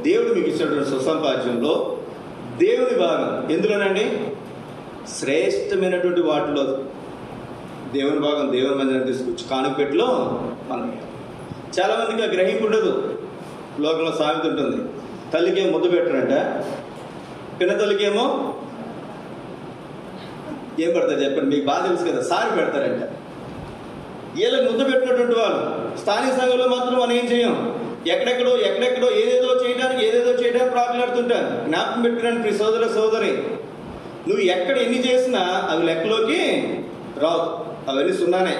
దేవుడు మీకు ఇచ్చినటువంటి సుసంపాద్యంలో దేవుని భాగం ఎందులోనండి? శ్రేష్టమైనటువంటి వాటిలో దేవుని భాగం దేవుని మందిరం తీసుకొచ్చి కానుకపెట్టులో మనం. చాలామందికి ఆ గ్రహింపు ఉండదు. లోకంలో సామెత ఉంటుంది, తల్లికేమో ముద్దు పెట్టారంట, పిన్న తల్లికేమో ఏం పెడతారు చెప్పండి? మీకు బాగా తెలుసు కదా, సారి పెడతారంట. వీళ్ళకి ముద్దు పెట్టినటువంటి వాళ్ళు స్థానిక సంఘంలో మాత్రం మనం ఏం చేయం, ఎక్కడెక్కడో ఏదేదో చేయడానికి ప్రాకులాడుతుంటారు. జ్ఞాపకం పెట్టుకున్నాను ప్రియ సోదర సోదరి, నువ్వు ఎక్కడ ఎన్ని చేసినా అవి లెక్కలోకి రావు, అవన్నీ సున్నానే.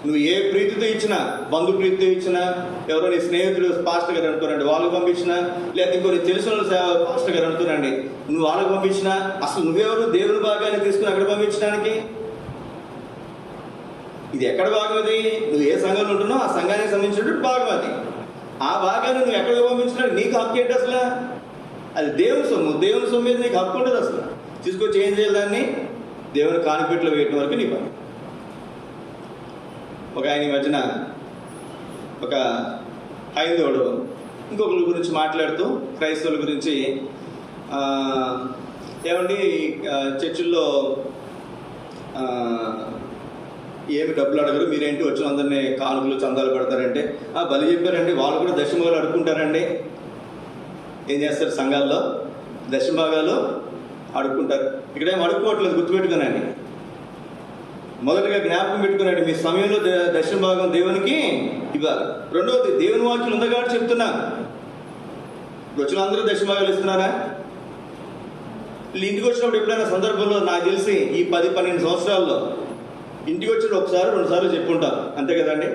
నువ్వు ఏ ప్రీతితో ఇచ్చినా, బంధు ప్రీతితో ఇచ్చినా, ఎవరో నీ స్నేహితుడు పాస్టర్ గారు అనుకోరండి వాళ్ళకి పంపించినా, లేదా ఇంకొన్ని తెలిసిన వాళ్ళు పాస్టర్ గారు అనుకోరండి నువ్వు వాళ్ళకి పంపించినా, అసలు నువ్వెవరు దేవుని భాగాన్ని తీసుకుని అక్కడ పంపించడానికి? ఇది ఎక్కడ భాగం అది? నువ్వు ఏ సంఘంలో ఉంటున్నావు ఆ సంఘానికి సంబంధించినటువంటి భాగం అది. ఆ భాగాన్ని నువ్వు ఎక్కడికి పంపించడానికి నీకు హక్కు ఏంటి అసలు? అది దేవుని సొమ్ము. దేవుని సొమ్ము మీద నీకు హక్కు ఉంటుంది అసలు. తీసుకొచ్చి ఏం చేయాలి? దాన్ని దేవుని కానిపెట్లో వేయటం వరకు నీ పని. ఒక ఆయన ఈ మధ్యన ఒక హైందవుడు ఇంకొకరి గురించి మాట్లాడుతూ క్రైస్తవుల గురించి ఏమండి చర్చిల్లో ఏమి డబ్బులు అడగరు, మీరేంటి వచ్చిన అందరినీ కానుకలు చందాలు పెడతారంటే బలి చెప్పారండి. వాళ్ళు కూడా దశమభాగాలు అడుక్కుంటారండి. ఏం చేస్తారు? సంఘాల్లో దశమభాగాలు అడుక్కుంటారు. ఇక్కడేం అడుక్కోవట్లేదు, గుర్తుపెట్టుకునండి. మొదటగా జ్ఞాపకం పెట్టుకున్నాడు, మీ సమయంలో దశమభాగం దేవునికి ఇవ్వాలి. రెండవది, దేవుని వాక్యం ఉంది కాబట్టి చెప్తున్నా, వచ్చిన అందరూ దశమభాగాలు ఇస్తున్నారా? వీళ్ళు ఇంటికి వచ్చినప్పుడు ఎప్పుడైనా సందర్భంలో నాకు తెలిసి ఈ 10-12 సంవత్సరాల్లో ఇంటికి వచ్చిన ఒకసారి 2 సార్లు చెప్పుకుంటాం, అంతే కదండి.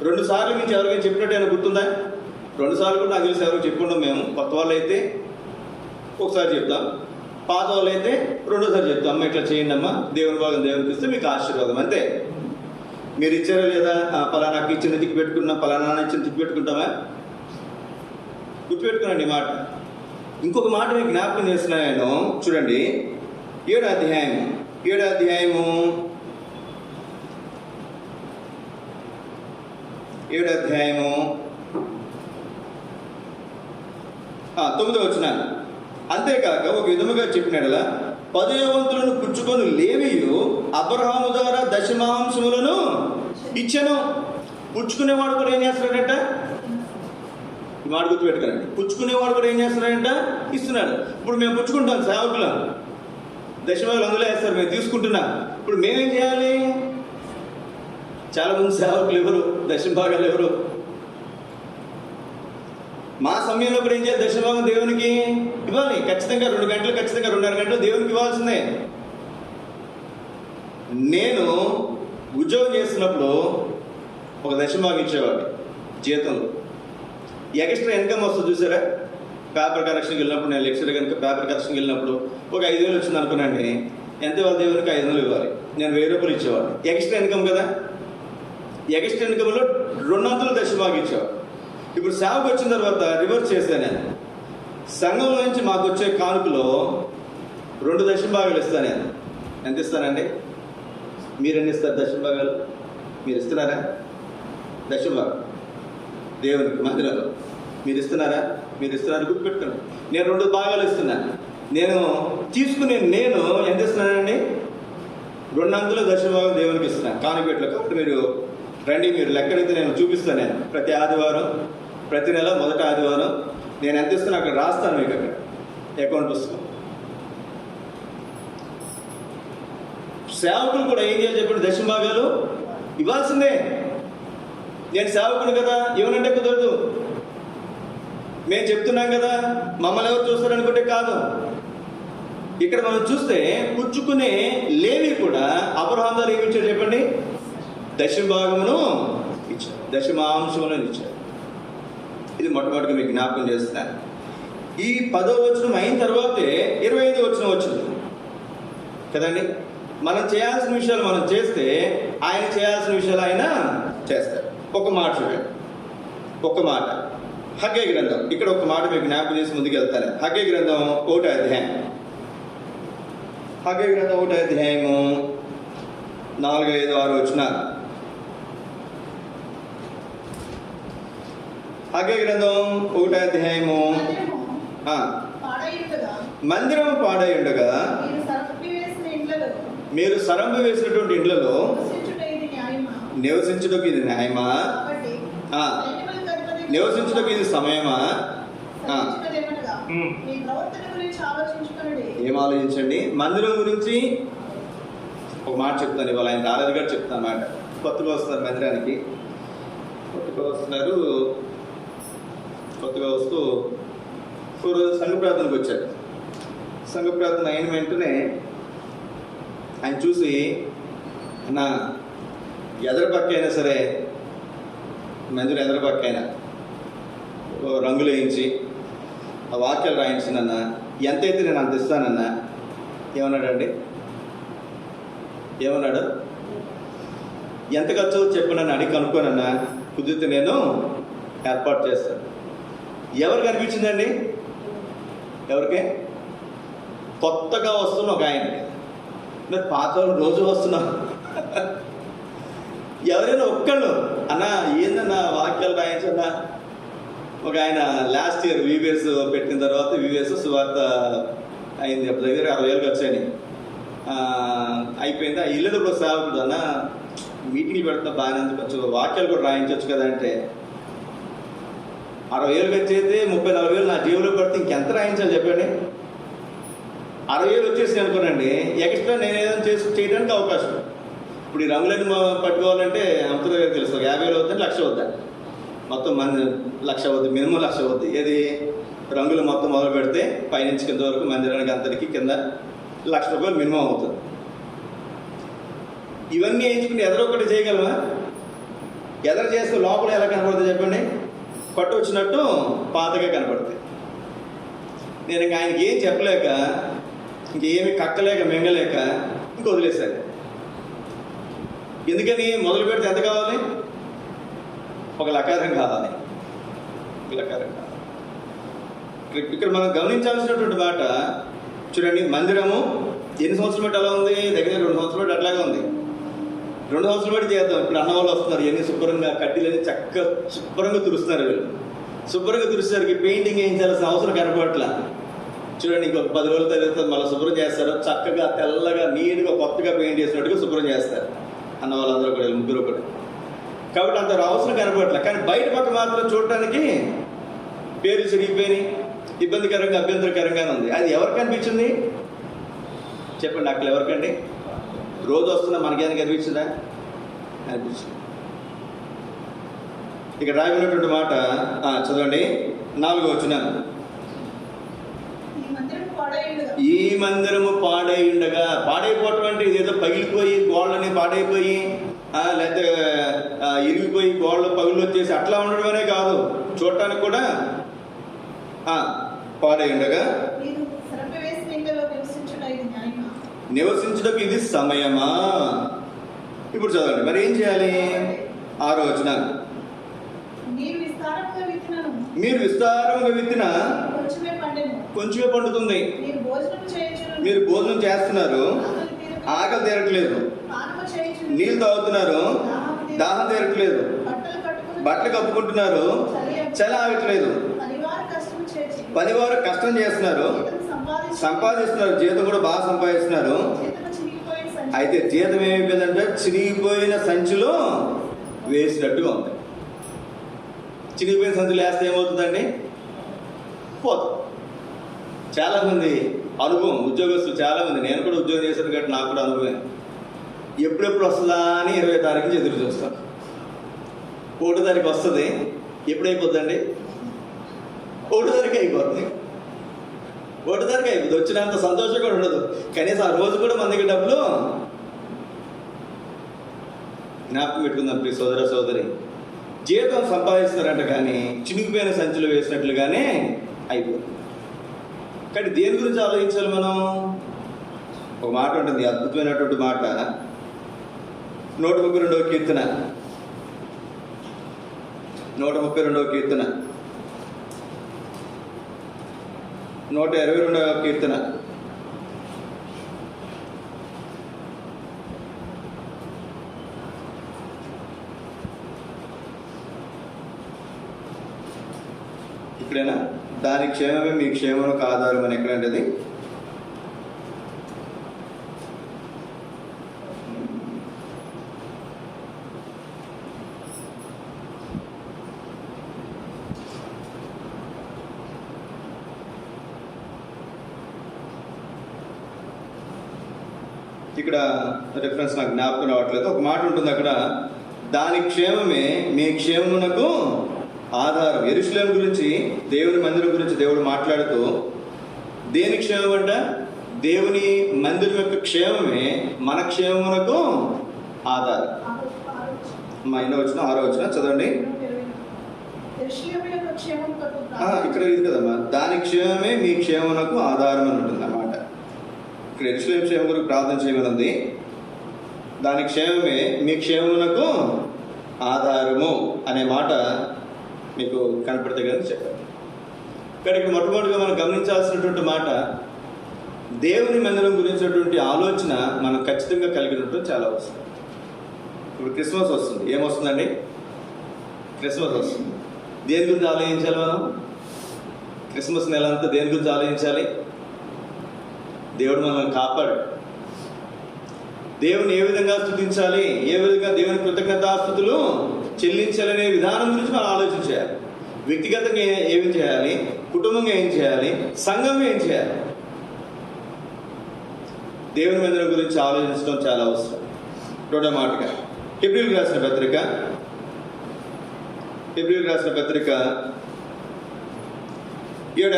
2 సార్లు మించి ఎవరికైనా చెప్పినట్టు ఏమైనా గుర్తుందా? 2 సార్లు కూడా నాకు తెలిసి ఎవరికి చెప్పుకుంటాం. మేము కొత్త వాళ్ళు అయితే ఒకసారి చెప్తాం, పాత వాళ్ళు అయితే 2వ సారి చెప్తాం. అమ్మ ఇట్లా చేయండి అమ్మా, దేవుని భాగం దేవునికి ఇస్తే మీకు ఆశీర్వాదం, అంతే. మీరు ఇచ్చారా లేదా? పలానాకి ఇచ్చిన తిక్కి పెట్టుకున్నా, పలానా ఇచ్చిన తిక్కి పెట్టుకుంటామా? గుర్తుపెట్టుకున్నాండి ఈ మాట. ఇంకొక మాట మీకు జ్ఞాపకం చేస్తున్నా నేను, చూడండి. 7వ అధ్యాయము 9వ వచనం. అంతేకాక ఒక విధముగా చెప్పినట్లా 10వ వంతులను పుచ్చుకొని లేవియు అబ్రహాము ద్వారా దశమాంశములను ఇచ్చెను. పుచ్చుకునేవాడు కూడా ఏం చేస్తున్నాడంట? ఈ మాట గుర్తుపెట్టుకోండి. పుచ్చుకునేవాడు కూడా ఏం చేస్తున్నాడంట? ఇస్తున్నాడు. ఇప్పుడు మేము పుచ్చుకుంటాం, సేవకులు దశమభాగాలు అందులో వేస్తారు, మేము తీసుకుంటున్నాం. ఇప్పుడు మేమేం చేయాలి? చాలామంది సేవకులు ఎవరు దశమభాగాలు ఎవరు? మా సమయంలో కూడా ఏం చేయాలి? దశమభాగం దేవునికి ఇవ్వాలి. ఖచ్చితంగా 2 గంటలు, ఖచ్చితంగా 2.5 గంటలు దేవునికి ఇవ్వాల్సిందే. నేను ఉద్యోగం చేస్తున్నప్పుడు ఒక దశమభాగం ఇచ్చేవాడు జీతంలో. ఎక్స్ట్రా ఇన్కమ్ వస్తుంది చూసారా? పేపర్ కరెక్షన్కి వెళ్ళినప్పుడు, నేను లెక్చర్ కనుక పేపర్ కరెక్షన్కి వెళ్ళినప్పుడు ఒక 5,000 వచ్చింది అనుకున్నాండి. ఎంత వాళ్ళ దేవునికి 500 ఇవ్వాలి. నేను 1000 రూపాయలు ఇచ్చేవాడు. ఎక్స్ట్రా ఇన్కమ్ కదా. ఎక్స్ట్రా ఇన్కమ్లో 200 దశమభాగం ఇచ్చేవాడు. ఇప్పుడు సేవకు వచ్చిన తర్వాత రివర్స్ చేశాను నేను. సంఘం నుంచి మాకు వచ్చే కానుకలో 2 దశమభాగాలు ఇస్తాను నేను. ఎంత ఇస్తానండి? మీరు ఎన్ని ఇస్తారు దశమభాగాలు? మీరు ఇస్తున్నారా? దశమభాగం దేవునికి మందిరంలో మీరు ఇస్తున్నారా? మీరు ఇస్తున్నారు, గుర్తుపెట్టుకోండి. నేను 2 భాగాలు ఇస్తున్నాను. నేను తీసుకునే నేను ఎంత ఇస్తున్నానండి? 200 దశమభాగం దేవునికి ఇస్తున్నాను కానుకట్లో. కాబట్టి మీరు రండి, మీరు లెక్కనైతే నేను చూపిస్తాను. నేను ప్రతి ఆదివారం, ప్రతి నెల మొదటి ఆదివారం నేను ఎంత ఇస్తున్నా అక్కడ రాస్తాను మీకు, అక్కడ అకౌంట్ పుస్తకం. సేవకులు కూడా ఏం చేయాలి చెప్పండి? దశమభాగాలు ఇవ్వాల్సిందే. నేను సేవకుడు కదా, ఇవ్వనంటే కుదరదు. మేము చెప్తున్నాం కదా, మమ్మల్ని ఎవరు చూస్తారనుకుంటే కాదు. ఇక్కడ మనం చూస్తే పుచ్చుకునే లేవి కూడా అబ్రహాము ద్వారా ఏమి ఇచ్చాడు చెప్పండి? దశమభాగమును ఇచ్చాడు, దశమాంశములను ఇచ్చాడు. ఇది మొట్టమొదటిగా మీకు జ్ఞాపకం చేస్తాను. ఈ 10వ వచనం అయిన తర్వాతే 25వ వచనం వచ్చింది కదండి. మనం చేయాల్సిన విషయాలు మనం చేస్తే ఆయన చేయాల్సిన విషయాలు ఆయన చేస్తారు. ఒక మాట చూడండి, ఒక మాట. హగ్గై గ్రంథం, ఇక్కడ ఒక మాట మీకు జ్ఞాపకం చేసి ముందుకు వెళ్తాను. హగ్గై గ్రంథం 1వ అధ్యాయం. హగ్గై గ్రంథం 1వ అధ్యాయము 4, 5, 6 వచనాలు. హగ్గై గ్రంథం 1వ అధ్యాయము. మందిరము పాడై ఉండగా మీరు సరంపు వేసినటువంటి ఇండ్లలో నివసించుటకు ఇది న్యాయమా? నివసించుటకు ఇది సమయమా? ఏం ఆలోచించండి. మందిరం గురించి ఒక మాట చెప్తాను ఇవాళ. ఆయన రాలేదు గారు చెప్తాను అన్నమాట. కొత్తగా వస్తున్నారు మందిరానికి, కొత్తగా వస్తున్నారు. కొత్తగా వస్తూ రోజు సంఘ ప్రార్థనకు వచ్చారు. సంఘ ప్రార్థన అయిన వెంటనే ఆయన చూసి, అన్నా ఎదరు పక్క అయినా సరే, మందిరం ఎదరు పక్క అయినా రంగులు వేయించి ఆ వాక్యాలు రాయించినన్న ఎంతైతే నేను అంత ఇస్తానన్నా ఏమన్నాడండి? ఏమన్నాడు? ఎంత ఖర్చు చెప్పు నన్ను అడిగి కనుక్కోనన్నా, కుదిరితే నేను ఏర్పాటు చేస్తాను. ఎవరికి అనిపించిందండి? ఎవరికే? కొత్తగా వస్తున్న ఒక ఆయన. మరి పాత వాళ్ళు రోజు వస్తున్నాం. ఎవరైనా ఒక్కళ్ళు అన్నా ఏందన్నా వాక్యాలు రాయించన్నా. ఒక ఆయన లాస్ట్ ఇయర్ VBS పెట్టిన తర్వాత VBS సువార్త అయింది, అప్పుడు దగ్గర 60,000 ఖర్చు అయినాయి. అయిపోయింది. ఆ ఇల్లు కూడా సేవకుడు అన్న మీటింగ్లు పెడతా బాగానే ఉంది, కొంచెం వాక్యాలు కూడా రాయించవచ్చు కదా అంటే 60,000 ఖర్చు అయితే 30-40,000 నా జేబులో పడితే ఇంకెంత రాయించాలి చెప్పండి. 60,000 వచ్చేసి అనుకోనండి, ఎక్స్ట్రా నేను ఏదైనా చేయడానికి అవకాశం. ఇప్పుడు ఈ రంగులన్నీ పట్టుకోవాలంటే అంత దగ్గర తెలుసు 50,000 అవుతుంది, 1,00,000 అవుద్దా? మొత్తం 1,00,000 అవుతుంది, మినిమం 1,00,000 అవుతుంది. ఏది రంగులు మొత్తం మొదలు పెడితే పైనుంచి కింద వరకు మందిరానికి అంతటికి కింద 1,00,000 రూపాయలు మినిమం అవుతుంది. ఇవన్నీ వేయించుకుని ఎదరో ఒకటి చేయగలమా? ఎదరు చేస్తే లోపల ఎలా కనపడుతుంది చెప్పండి? పట్టు వచ్చినట్టు పాతగా కనపడుతుంది. నేను ఇంక ఆయనకి ఏం చెప్పలేక, ఇంకేమి కక్కలేక మింగలేక ఇంక వదిలేశాను. ఎందుకని? మొదలు పెడితే ఎంత కావాలి? ఒక లకారం కావాలి. ఒక లకారం కావాలి. ఇక్కడ మనం గమనించాల్సినటువంటి మాట చూడండి, మందిరము ఎన్ని సంవత్సరాలు బట్టి అలా ఉంది? దగ్గర 2 సంవత్సరాలు బట్టి అట్లాగే ఉంది. 2 సంవత్సరాలు బట్టి చేద్దాం. ఇప్పుడు అన్న వాళ్ళు వస్తున్నారు, ఎన్ని శుభ్రంగా కడ్డీలని చక్కగా శుభ్రంగా తురుస్తున్నారు. వీళ్ళు శుభ్రంగా తురిసేసరికి పెయింటింగ్ వేయించాల్సిన అవసరం కనపడట్లా. చూడండి, ఇంకొక 10 రోజుల తర్వాత మళ్ళీ శుభ్రం చేస్తారు, చక్కగా తెల్లగా నీట్గా కొత్తగా పెయింట్ చేసినట్టుగా శుభ్రం చేస్తారు అన్న వాళ్ళందరూ కూడా, ముగ్గురు కూడా. కాబట్టి అంత అవసరం కనపడట్లా. కానీ బయట పక్క మాత్రం చూడటానికి పేర్లు చిరిగిపోయి ఇబ్బందికరంగా అభ్యంతరకరంగానే ఉంది. అది ఎవరికి అనిపించింది చెప్పండి? అక్కడ ఎవరికండి? రోజు వస్తున్నా మనకేమైనా కనిపించిందా? అనిపించింది. ఇక్కడ రాయబడినటువంటి మాట చదవండి, 4వ వచనం. ఈ మందిరము పాడై ఉండగా, పాడైపోవటం అంటే ఇదేదో పగిలిపోయి గోళ్ళని పాడైపోయి లేకపోతే ఇరిగిపోయి గోళ్ళు పగులు వచ్చేసి అట్లా ఉండడమనే కాదు, చూడటానికి కూడా పాడై ఉండగా నివసించడానికి ఇది సమయమా? ఇప్పుడు చదవండి, మరి ఏం చేయాలి? 6వ వచనం. మీరు విస్తారంగా విత్తిన కొంచెమే పండుతుంది. మీరు భోజనం చేస్తున్నారు, ఆకలి తీరట్లేదు. నీళ్ళు తాగుతున్నారు, దాహం తీరట్లేదు. బట్టలు కప్పుకుంటున్నారు, చలి ఆగట్లేదు. పనివారు కష్టం చేస్తున్నారు, సంపాదిస్తున్నారు, జీతం కూడా బాగా సంపాదిస్తున్నారు. అయితే జీతం ఏమైపోయిందంటే చిరిగిపోయిన సంచిలో వేసినట్టుగా ఉంది. చిరిగిపోయిన సంచులు వేస్తే ఏమవుతుందండి? పోతుంది. చాలామంది అనుభవం, ఉద్యోగస్తులు చాలామంది, నేను కూడా ఉద్యోగం చేశాను కాబట్టి నాకు కూడా అనుభవం. ఎప్పుడెప్పుడు వస్తుందా అని 20వ తారీఖు నుంచి ఎదురు చూస్తాను. 1వ తారీఖు వస్తుంది, ఎప్పుడైపోద్దండి? 1వ తారీఖు అయిపోతుంది. 1వ తారీఖు అయిపోతుంది. వచ్చినంత సంతోషం కూడా ఉండదు. కనీసం ఆ రోజు కూడా మన దగ్గర డబ్బులు జ్ఞాపకం పెట్టుకుందాం. ప్రియ సోదర సోదరి, జీతం సంపాదిస్తారంట కానీ చినిగిపోయిన సంచులు వేసినట్లుగానే అయిపోతుంది. కానీ దేని గురించి ఆలోచించాలి మనం? ఒక మాట ఉంటుంది, అద్భుతమైనటువంటి మాట. 132వ కీర్తన, 132వ కీర్తన, 122వ కీర్తన. ఇక్కడేనా? దాని క్షేమమే మీ క్షేమకు ఆధారం అని ఎక్కడంటది? ఇక్కడ రిఫరెన్స్ నాకు జ్ఞాపకం రావట్లేదు. ఒక మాట ఉంటుంది అక్కడ, దాని క్షేమమే మీ క్షేమమునకు ఆధారం. యెరూషలేము గురించి, దేవుని మందిరం గురించి దేవుడు మాట్లాడుతూ దేని క్షేమం అంట? దేవుని మందిరం యొక్క క్షేమమే మన క్షేమమునకు ఆధారం. అయిన వచ్చిన 6వ వచనం చదవండి. యెరూషలేము యొక్క క్షేమం కొరకు ఇక్కడ ఇది కదమ్మా, దాని క్షేమమే మీ క్షేమమునకు ఆధారం అని ఉంటుంది అన్నమాట. ఇక్కడ యెరూషలేము క్షేమం కొరకు ప్రార్థన చేయమన్నది, దాని క్షేమమే మీ క్షేమమునకు ఆధారము అనే మాట మీకు కనపడితే కానీ చెప్పారు. ఇక్కడికి మొట్టమొదటిగా మనం గమనించాల్సినటువంటి మాట, దేవుని మందిరం గురించినటువంటి ఆలోచన మనం ఖచ్చితంగా కలిగి ఉండటం చాలా అవసరం. ఇప్పుడు క్రిస్మస్ వస్తుంది, ఏమొస్తుందండి? క్రిస్మస్ వస్తుంది. దేని గురించి ఆలోచించాలి మనం? క్రిస్మస్ నెల అంతా దేని గురించి ఆలోచించాలి? దేవుడు మనల్ని కాపాడు, దేవుని ఏ విధంగా స్తుతించాలి, ఏ విధంగా దేవుని కృతజ్ఞతాస్తుతులు చెల్లించాలనే విధానం గురించి మనం ఆలోచించాలి. వ్యక్తిగతంగా ఏమి చేయాలి, కుటుంబంగా ఏం చేయాలి, సంఘంగా ఏం చేయాలి, దేవుని మందిరం గురించి ఆలోచించడం చాలా అవసరం. రెండో మాటగా హెబ్రీయులకు రాసిన పత్రిక 7వ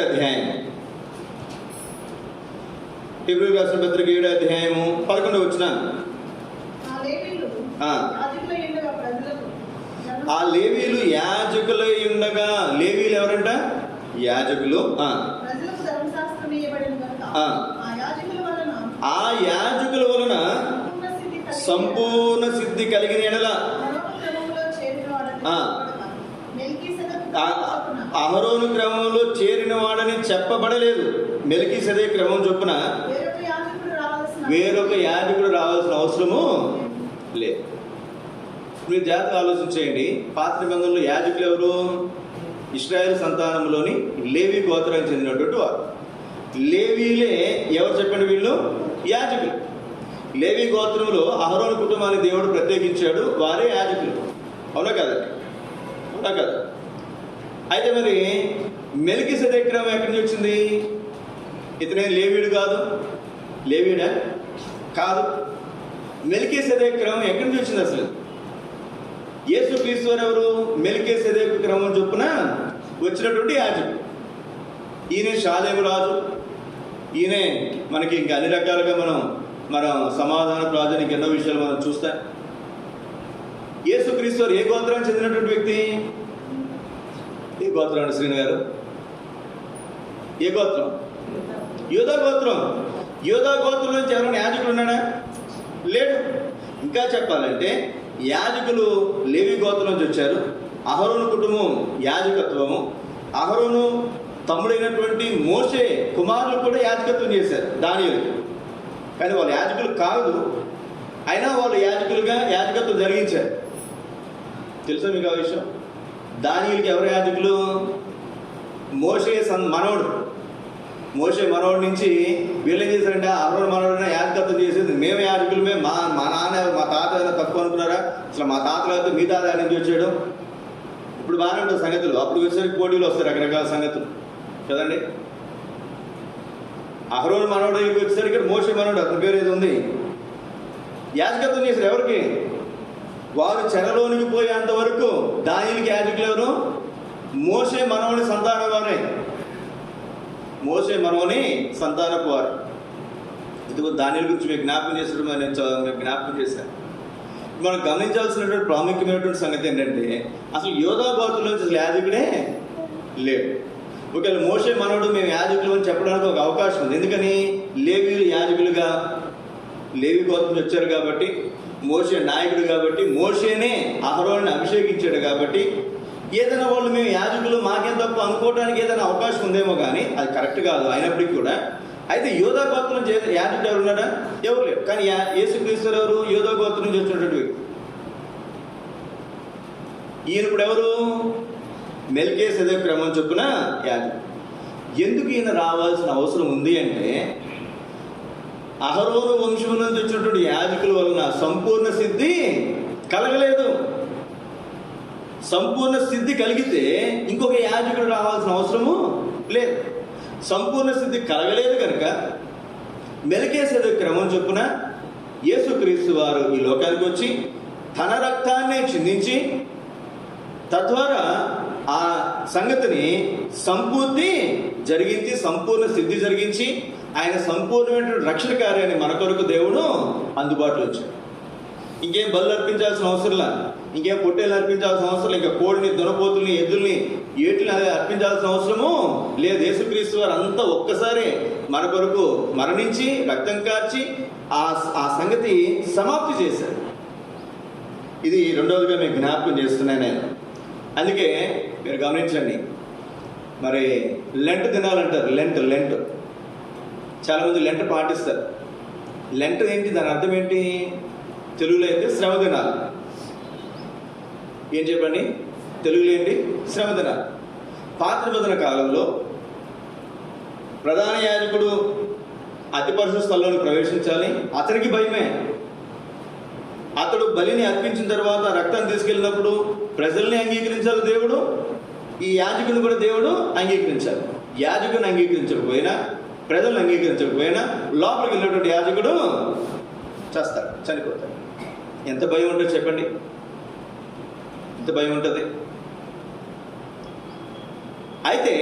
అధ్యాయం, హెబ్రీయులకు రాసిన పత్రిక 7వ అధ్యాయము 11వ వచనం. ఆ లేవీలు యాజకులై ఉండగా, లేవీలు ఎవరంట? యాజకులు. ఆ యాజకుల వలన సంపూర్ణ సిద్ధి కలిగిన ఎడల అహరోను క్రమంలో చేరిన వాడని చెప్పబడలేదు. మెల్కీసెదెకు క్రమం చొప్పున వేరొక యాజకుడు రావాల్సిన అవసరము లేదు. మీరు జాగ్రత్తగా ఆలోచించేయండి. పాత నిబంధనలో యాజకులు ఎవరు? ఇశ్రాయేలు సంతానంలోని లేవి గోత్రానికి చెందినటువంటి వారు. లేవీలే ఎవరు చెప్పండి? వీళ్ళు యాజకులు. లేవి గోత్రంలో అహరోను కుటుంబాన్ని దేవుడు ప్రత్యేకించాడు, వారే యాజకులు. అవునా కదా? అవునా కదా? అయితే మరి మెల్కీసెదెకు క్రమం ఎక్కడి నుంచి వచ్చింది? ఇతనే లేవీడు కాదు. లేవీడా? కాదు. మెల్కీసెదెకు క్రమం ఎక్కడి నుంచి వచ్చింది అసలు? యేసుక్రీస్తు వారు ఎవరు? మెల్కీసెదెకు క్రమం చొప్పున వచ్చినటువంటి యాజకుడు. ఈయనే షాలేము రాజు. ఈయనే మనకి ఇంకా అన్ని రకాలుగా మనం సమాధాన ప్రాజానికి ఎన్నో విషయాలు మనం చూస్తాం. యేసుక్రీస్తు వారు ఏ గోత్రానికి చెందినటువంటి వ్యక్తి? ఏ గోత్రం అండి శ్రీను గారు? ఏ గోత్రం? యూదా గోత్రం. యూదా గోత్రం నుంచి ఎవరైనా యాజకుడు ఉన్నాడా? లేడు. ఇంకా చెప్పాలంటే యాజకులు లేవి గోత్రం నుంచి వచ్చారు. అహరోను కుటుంబం యాజకత్వము. అహరోను తమ్ముడైనటువంటి మోషే కుమారులు కూడా యాజకత్వం చేశారు దానియేలుకి. కానీ వాళ్ళు యాజకులు కాదు, అయినా వాళ్ళు యాజకత్వం జరిగించారు. తెలుసా మీకు ఆ విషయం? దానియేలుకి ఎవరు యాజకులు? మోషే మనవడు. మోషే మనవడి నుంచి వీళ్ళు ఏం చేశారంటే అహరోను మనవడిన యాజకత్వం చేసేది మేము యాజకులమే. మా నాన్న మా తాత ఏదైనా తక్కువ అనుకున్నారా? అసలు మా తాత లేకపోతే మీ తాత నుంచి వచ్చాడు. ఇప్పుడు బాగానే ఉంటుంది సంగతులు. అప్పుడు వచ్చేసరికి పోటీలు వస్తాయి, రకరకాల సంగతులు కదండి. అహరోను మనవడు వచ్చేసరికి మోషే మనవడు, అతని పేరు ఏది ఉంది, యాజకత్వం చేశారు. ఎవరికి? వారు చెరలోనికి పోయేంత వరకు దానియేలుకి యాజకులు ఎవరు? మోషే మనవని సంతానం వారే. మోషే మనవని సంతానపు వారు. ఇదిగో దానియేలు గురించి మీకు జ్ఞాపకం చేసడం నేను జ్ఞాపకం చేశాను. మనం గమనించాల్సినటువంటి ప్రాముఖ్యమైనటువంటి సంగతి ఏంటంటే అసలు యూదా గోత్రం నుంచి అసలు యాజకుడే లేడు. ఒకవేళ మోషే మనవడు మేము యాజకులు అని చెప్పడానికి ఒక అవకాశం ఉంది. ఎందుకని? లేవీలు యాజకులుగా లేవి గోత్రం వచ్చారు కాబట్టి, మోషే నాయకుడు కాబట్టి, మోషేనే అహరోనుని అభిషేకించాడు కాబట్టి ఏదైనా వాళ్ళు మేము యాజకులు మాకేం తప్ప అనుకోవడానికి ఏదైనా అవకాశం ఉందేమో, కానీ అది కరెక్ట్ కాదు. అయినప్పటికీ కూడా అయితే యూదా గోత్రం నుంచి యాజకుడు ఎవరు ఉన్నాడా? ఎవరు లేరు. కానీ యేసుక్రీస్తు ఎవరు? యూదా గోత్రం నుంచి వచ్చినటువంటి వ్యక్తి. ఈయన ఇప్పుడు ఎవరు? మెల్కీసెదెకు క్రమం చొప్పున యాజకుడు. ఎందుకు ఈయన రావాల్సిన అవసరం ఉంది అంటే అహరోను వంశం నుంచి వచ్చినటువంటి యాజకుల వలన సంపూర్ణ సిద్ధి కలగలేదు. సంపూర్ణ సిద్ధి కలిగితే ఇంకొక యాజకుడు రావాల్సిన అవసరము లేదు. సంపూర్ణ సిద్ధి కలగలేదు కనుక మెల్కీసెదెకు క్రమం చొప్పున యేసుక్రీస్తు వారు ఈ లోకానికి వచ్చి తన రక్తాన్ని చిందించి తద్వారా ఆ సంగతిని సంపూర్తి జరిగించి, సంపూర్ణ సిద్ధి జరిగించి ఆయన సంపూర్ణమైనటువంటి రక్షణ కార్యాన్ని మన కొరకు దేవుడు అందుబాటులో వచ్చాడు. ఇంకేం బళ్ళు అర్పించాల్సిన అవసరంలా, ఇంకేం పొట్టేలు అర్పించాల్సిన అవసరం, ఇంకా కోడిని, దునపోతుల్ని, ఎద్దుల్ని, ఏటిని అర్పించాల్సిన అవసరము లేదు. యేసుక్రీస్తు వారు అంతా ఒక్కసారి మన కొరకు మరణించి రక్తం కార్చి ఆ సంగతి సమాప్తి చేశారు. ఇది రెండవదిగా మీకు జ్ఞాపకం చేస్తున్నాను నేను. అందుకే మీరు గమనించండి, మరి లెంట్ దినాలంటారు. లెంట్ చాలామంది లెంట్ పాటిస్తారు. లెంట్ ఏంటి, దాని అర్థం ఏంటి? తెలుగులో అయితే శ్రమ దినాలు. ఏం చెప్పండి? తెలుగులో ఏంటి? శ్రమ దినాలు. పాత నిబంధన కాలంలో ప్రధాన యాజకుడు అతి పరిశుద్ధ స్థలంలోకి ప్రవేశించాలి. అతనికి భయమే. అతడు బలిని అర్పించిన తర్వాత రక్తాన్ని తీసుకెళ్ళినప్పుడు ప్రజల్ని అంగీకరించాలి దేవుడు, ఈ యాజకుని కూడా దేవుడు అంగీకరించాలి. యాజకుని అంగీకరించకపోయినా, ప్రజలను అంగీకరించకపోయినా లోపలికి వెళ్ళినటువంటి యాజకుడు చేస్తాడు, చనిపోతాడు. ఎంత భయం ఉంటుంది చెప్పండి? ఎంత భయం ఉంటుంది? అయితే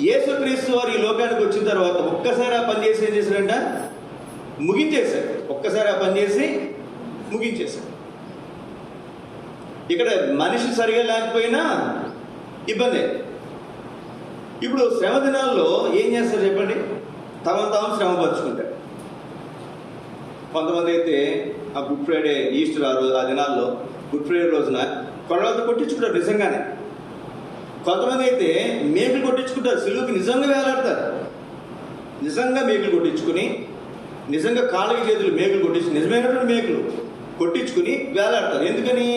యేసుక్రీస్తు వారు ఈ లోకానికి వచ్చిన తర్వాత ఒక్కసారి ఆ పని చేసి ఏం చేశాడంట? ముగించేశాడు. ఒక్కసారి ఆ పని చేసి ముగించేశాడు. ఇక్కడ మనిషి సరిగా లేకపోయినా ఇబ్బంది. ఇప్పుడు శ్రమ దినాల్లో ఏం చేస్తారు చెప్పండి? తమను తాము శ్రమపరుచుకుంటారు. కొంతమంది అయితే ఆ గుడ్ ఫ్రైడే, ఈస్టర్ ఆ దినాల్లో గుడ్ ఫ్రైడే రోజున కొడవలతో కొట్టించుకుంటారు నిజంగానే. కొంతమంది అయితే మేకులు కొట్టించుకుంటారు, సిలువుకి నిజంగా వేలాడతారు. నిజంగా మేకులు కొట్టించుకుని, నిజంగా కాళ్ళకి చేతులు మేకులు కొట్టించి, నిజమైనటువంటి మేకులు కొట్టించుకుని వేలాడతారు. ఎందుకని?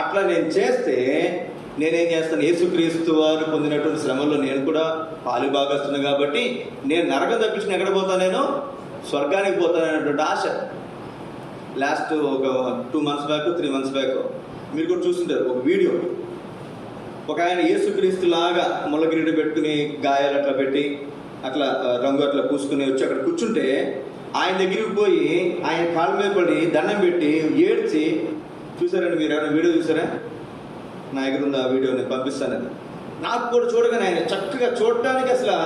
అట్లా నేను చేస్తే నేనేం చేస్తాను? యేసుక్రీస్తు వారు పొందినటువంటి శ్రమల్లో నేను కూడా పాలు భాగస్తున్నాను కాబట్టి నేను నరకం తప్పించుకుని ఎక్కడ పోతాను? నేను స్వర్గానికి పోతాననేటువంటి ఆశ. లాస్ట్ ఒక 2 months బ్యాక్, 3 months బ్యాక్ మీరు కూడా చూస్తుంటారు ఒక వీడియో. ఒక ఆయన యేసుక్రీస్తు లాగా ముళ్ళ కిరీటం పెట్టుకుని, గాయాలు అట్లా పెట్టి, అట్లా రంగు అట్లా పూసుకుని వచ్చి అక్కడ కూర్చుంటే ఆయన దగ్గరికి పోయి ఆయన కాళ్ళ మీద పడి దండం పెట్టి ఏడ్చి, చూసారండి మీరు ఏమైనా వీడియో చూసారా? నా దగ్గర ఉంది ఆ వీడియో, నేను పంపిస్తానని. నాకు కూడా చూడగానే ఆయన చక్కగా చూడటానికి అసలు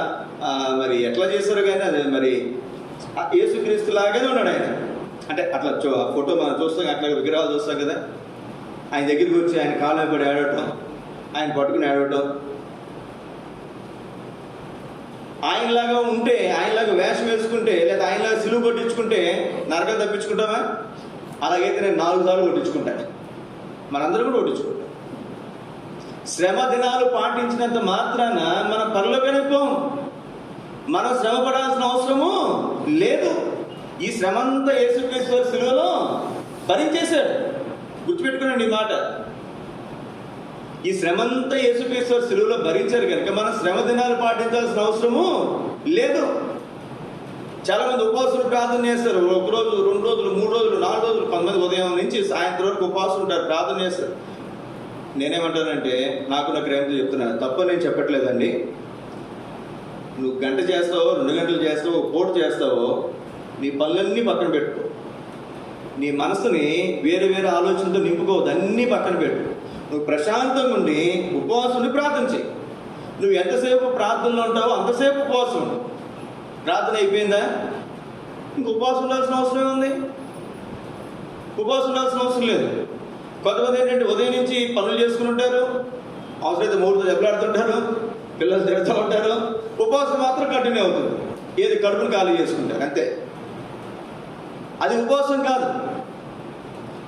మరి ఎట్లా చేశారో కానీ అది మరి యేసుక్రీస్తు లాగానే ఉన్నాడు ఆయన. అంటే అట్లా ఫోటో మనం చూస్తాం, అట్లా విగ్రహాలు చూస్తాం కదా. ఆయన దగ్గరికి వచ్చి ఆయన కాళ్ళ మీద పడి ఏడవటం, ఆయన పట్టుకుని ఏడవటం. ఆయనలాగా ఉంటే, ఆయనలాగా వేషం వేసుకుంటే, లేదా ఆయనలాగా సిలువు కొట్టించుకుంటే నరకం తప్పించుకుంటామా? అలాగైతే నేను 4 సార్లు కొట్టించుకుంటాను. మనందరూ కూడా కొట్టించుకుంటాం. శ్రమ దినాలు పాటించినంత మాత్రాన మనం పరలోకానికి పోం. మనం శ్రమ పడాల్సిన అవసరము లేదు. ఈ శ్రమ అంతా యేసుక్రీస్తు సిలువలో భరించేశాడు. గుర్తుపెట్టుకునండి ఈ మాట. ఈ శ్రమంతా యేసుక్రీస్తు సిలువలో భరించారు కనుక మనం శ్రమ దినాలు పాటించాల్సిన అవసరము లేదు. చాలా మంది ఉపవాసులు ప్రార్థన చేస్తారు. 1 రోజు, 2 రోజులు, 3 రోజులు, 4 రోజులు, కొంతమంది ఉదయం నుంచి సాయంత్రం వరకు ఉపవాసం ఉంటారు, ప్రార్థన చేస్తారు. నేనేమంటానంటే, నాకు ప్రేమతో చెప్తున్నాను, తప్ప నేను చెప్పట్లేదండి. నువ్వు గంట చేస్తావో, 2 గంటలు చేస్తావో, పూట చేస్తావో, నీ పనులన్నీ పక్కన పెట్టుకో. నీ మనసుని వేరే వేరే ఆలోచనతో నింపుకోవద్దు, అన్నీ పక్కన పెట్టు. నువ్వు ప్రశాంతంగా ఉండి ఉపవాసం ఉండి ప్రార్థన చేయి. నువ్వు ఎంతసేపు ప్రార్థనలో ఉంటావో అంతసేపు ఉపవాసం ఉండు. ప్రార్థన అయిపోయిందా? ఇంక ఉపవాసం ఉండాల్సిన అవసరం ఉంది? ఉపవాసం ఉండాల్సిన అవసరం లేదు. కొంతమంది ఏంటంటే ఉదయం నుంచి పనులు చేసుకుని ఉంటారు, అవసరమైతే మూడుతో దెబ్బలాడుతుంటారు, పిల్లలు తిరుగుతూ ఉంటారు, ఉపవాసం మాత్రం కంటిన్యూ అవుతుంది. ఏది కడుపును ఖాళీ చేసుకుంటారు అంతే. అది ఉపవాసం కాదు.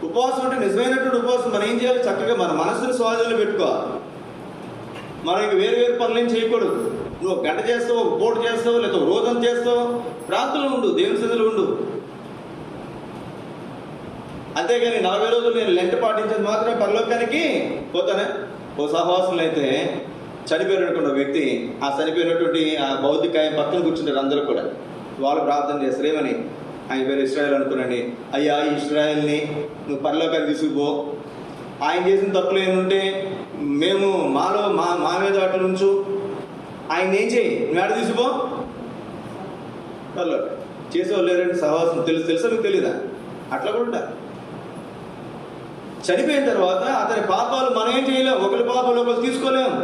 ఉపవాసం అంటే నిజమైనటువంటి ఉపవాసం మనం ఏం చేయాలి? చక్కగా మన మనసుని స్వాధీనంలో పెట్టుకోవాలి. మనం ఇంక వేరు వేరు పనులు ఏం చేయకూడదు. నువ్వు 1 గంట చేస్తావు, 1 పూట చేస్తావు, లేదా రోజంతా చేస్తావు, ప్రార్థనలు ఉండు, దేవుని సన్నిధిలో ఉండు. అంతేగాని 40 రోజులు నేను లెంట్ పాటించేది మాత్రమే పరలోకానికి పోతానే. ఓ సహవాసులు అయితే చనిపోయినటువంటి వ్యక్తి, ఆ చనిపోయినటువంటి ఆ భౌతికాయం పక్కన కూర్చుంటారు అందరూ కూడా. వాళ్ళు ప్రార్థన చేస్తారు. ఏమని? ఆయన పేరు ఇశ్రాయేల్ అనుకునండి. అయ్యా, ఈ ఇశ్రాయేల్ని నువ్వు పరలోకానికి తీసుకుపో. ఆయన చేసిన తప్పులు ఏముంటే మేము మా మీద అట్ల నుంచు, ఆయన ఏం చేయి, నువ్వు ఆడ తీసుకుపో. పరలోక చేసేవాళ్ళు లేరంటే సహవాసం తెలుసా మీకు తెలీదా? అట్లా కూడా ఉంటారు. చనిపోయిన తర్వాత అతని పాపాలు మనం ఏం చేయలేము. ఒకరి పాపాలు ఒకరు తీసుకోలేము.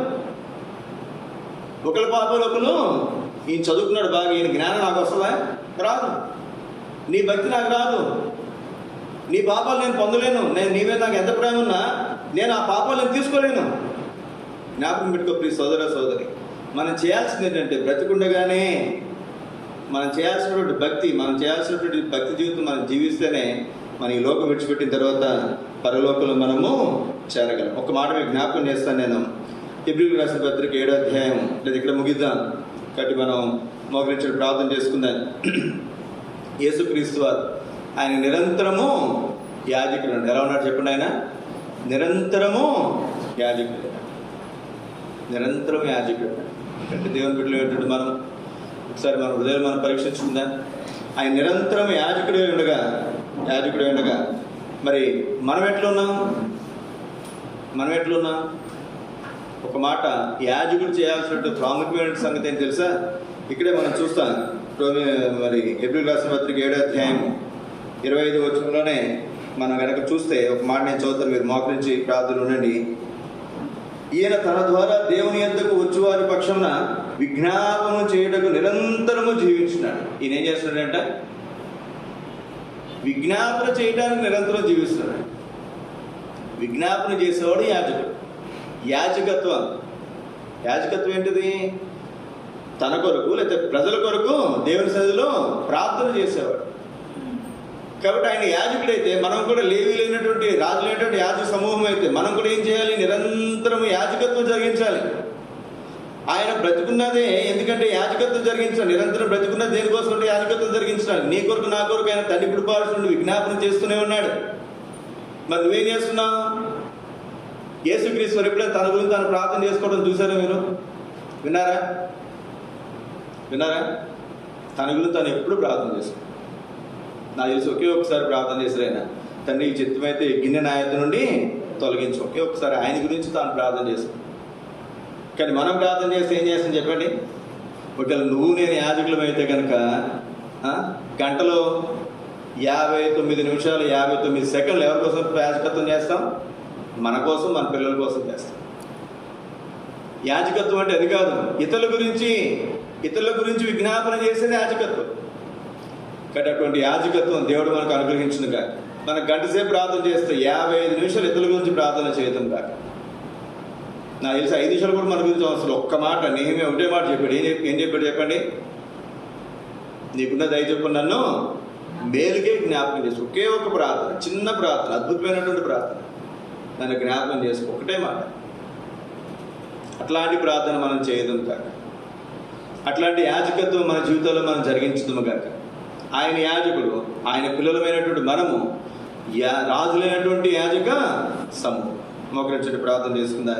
ఒకరి పాపాలు ఒకరు, ఈయన చదువుకున్నాడు బాగా, ఈయన జ్ఞానం నాకు వస్తుందా? రాదు. నీ భక్తి నాకు రాదు. నీ పాపాలు నేను పొందలేను, నీ మీద నాకు ఎంత ప్రేమ ఉన్నా నేను ఆ పాపాలు నేను తీసుకోలేను. జ్ఞాపకం పెట్టుకో ప్లీజ్ సోదర సోదరి. మనం చేయాల్సింది ఏంటంటే బ్రతికుండగానే మనం చేయాల్సినటువంటి భక్తి జీవితం మనం జీవిస్తేనే మన ఈ లోకం విడిచిపెట్టిన తర్వాత పరలోకంలో మనము చేరగలం. ఒక మాట మీకు జ్ఞాపకం చేస్తాను నేను. హెబ్రీయులకు రాసిన పత్రిక 7వ అధ్యాయం, లేదా ఇక్కడ ముగిద్దాం కాబట్టి మనం మోకరించి ప్రార్థన చేసుకుందాం. యేసుక్రీస్తు వారు ఆయన నిరంతరము యాజకుడు. ఎలా ఉన్నాడు చెప్పండి? ఆయన నిరంతరము యాజకుడు. నిరంతరం యాజకుడు అంటే దేవుని బిడ్డలు ఏంటంటే మనం ఒకసారి మన హృదయాలు మనం పరీక్షించుకుందాం. ఆయన నిరంతరం యాజకుడే ఉండగా మరి మనం ఎట్లున్నాం? ఒక మాట, యాజకుడు చేయాల్సిన ప్రాముఖ్యమైన సంగతి ఏంటి తెలుసా? ఇక్కడే మనం చూస్తాం. మరి హెబ్రీయులకు రాసిన పత్రిక 7వ అధ్యాయం 25వ వచనంలోనే మనం కనుక చూస్తే ఒక మాట నేను చదువుతాను, మీరు మోకరించి ప్రార్థన ఉండండి. ఈయన తన ద్వారా దేవుని యొద్దకు వచ్చువారి పక్షమున విజ్ఞాపన చేయుటకు నిరంతరము జీవించినాడు. ఈయన ఏం చేస్తున్నాడంట? విజ్ఞాపన చేయడానికి నిరంతరం జీవిస్తున్నాడు. విజ్ఞాపన చేసేవాడు యాజకుడు. యాజకత్వం ఏంటిది? తన కొరకు లేదా ప్రజల కొరకు దేవుని సన్నిధిలో ప్రార్థన చేసేవాడు. కాబట్టి ఆయన యాజకుడైతే మనం కూడా లేనటువంటి రాజు లేనటువంటి యాజక సమూహం అయితే మనం కూడా ఏం చేయాలి? నిరంతరం యాజకత్వం జరిగించాలి. ఆయన బ్రతుకున్నదే ఎందుకంటే యాజకత్వం జరిగించాలి. నిరంతరం బ్రతుకున్నది దేనికోసం అంటే యాజకత్వం జరిగించాలి. నీ కొరకు నా కొరకు ఆయన తండ్రి కృపార్షుడు విజ్ఞాపనం చేస్తూనే ఉన్నాడు. మరి నువ్వేం చేస్తున్నావు? యేసుక్రీస్తు వారు ఎప్పుడైనా తన గురించి తాను ప్రార్థన చేసుకోవడం చూసారా? మీరు విన్నారా? తన గురించి తాను ఎప్పుడు ప్రార్థన చేస్తాడు. నాకు తెలిసి ఒకే ఒకసారి ప్రార్థన చేశారు ఆయన, తండ్రి ఈ చిత్తమైతే గిన్నె నా యొద్ద నుండి తొలగించు. ఒకే ఒకసారి ఆయన గురించి తాను ప్రార్థన చేస్తాడు. కానీ మనం ప్రార్థన చేస్తే ఏం చేస్తాం చెప్పండి? ఒకవేళ నువ్వు నేను యాజకులమైతే కనుక గంటలో 59 నిమిషాలు 59 సెకండ్లు ఎవరి కోసం యాజకత్వం చేస్తాం? మన కోసం, మన పిల్లల కోసం చేస్తాం. యాజకత్వం అంటే అది కాదు, ఇతరుల గురించి విజ్ఞాపన చేసేది యాజకత్వం. కాబట్టి అటువంటి యాజకత్వం దేవుడు మనకు అనుగ్రహించును కాక. మనకు గంట సేపు ప్రార్థన చేస్తే 55 నిమిషాలు ఇతరుల గురించి ప్రార్థన చేయటం కాక. నాకు తెలిసి 5 నిమిషాలు కూడా మన గురించి అవసరం. ఒక్క మాట నేమే ఒకటే మాట చెప్పాడు. ఏం చెప్పాడు చెప్పండి? నీకున్న దయ చెప్పు నన్ను మేలుకే జ్ఞాపకం చేసు. ఒకే ఒక ప్రార్థన, చిన్న ప్రార్థన, అద్భుతమైనటువంటి ప్రార్థన, నన్ను జ్ఞాపకం చేసుకో. ఒకటే మాట. అట్లాంటి ప్రార్థన మనం చేయదు కాక. అట్లాంటి యాజకత్వం మన జీవితంలో మనం జరిగించదుము కాక. ఆయన యాజకుడు, ఆయన పిల్లలమైనటువంటి మనము రాజులైనటువంటి యాజక సమూహం. మోకరించి ప్రార్థన చేసుకుందా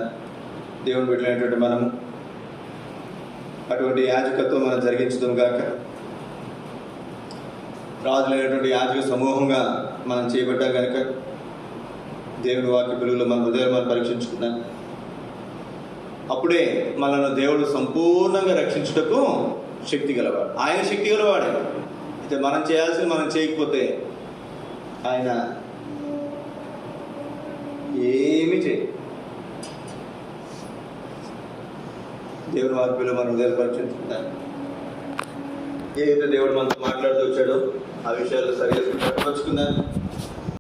దేవుని బిడ్డలైనటువంటి మనము అటువంటి యాజకత్వం మనం జరిగించదుము కాక. రాజులైనటువంటి యాజక సమూహంగా మనం చేయబడ్డాం కనుక దేవుని వాక్య పిలుగులో మన హృదయాలు మనం పరీక్షించుకున్నాం. అప్పుడే మనల్ని దేవుడు సంపూర్ణంగా రక్షించుటకు శక్తి గలవాడు. ఆయన శక్తి గలవాడే. అయితే మనం చేయాల్సింది మనం చేయకపోతే ఆయన ఏమీ చేయదు. దేవుని వాక్యంలో మనం హృదయాలు పరీక్షించుకుంటాం. ఏదైతే దేవుడు మనతో మాట్లాడుతూ వచ్చాడో ఆ విషయాల్లో సరిగ్గా పరచుకుందాం.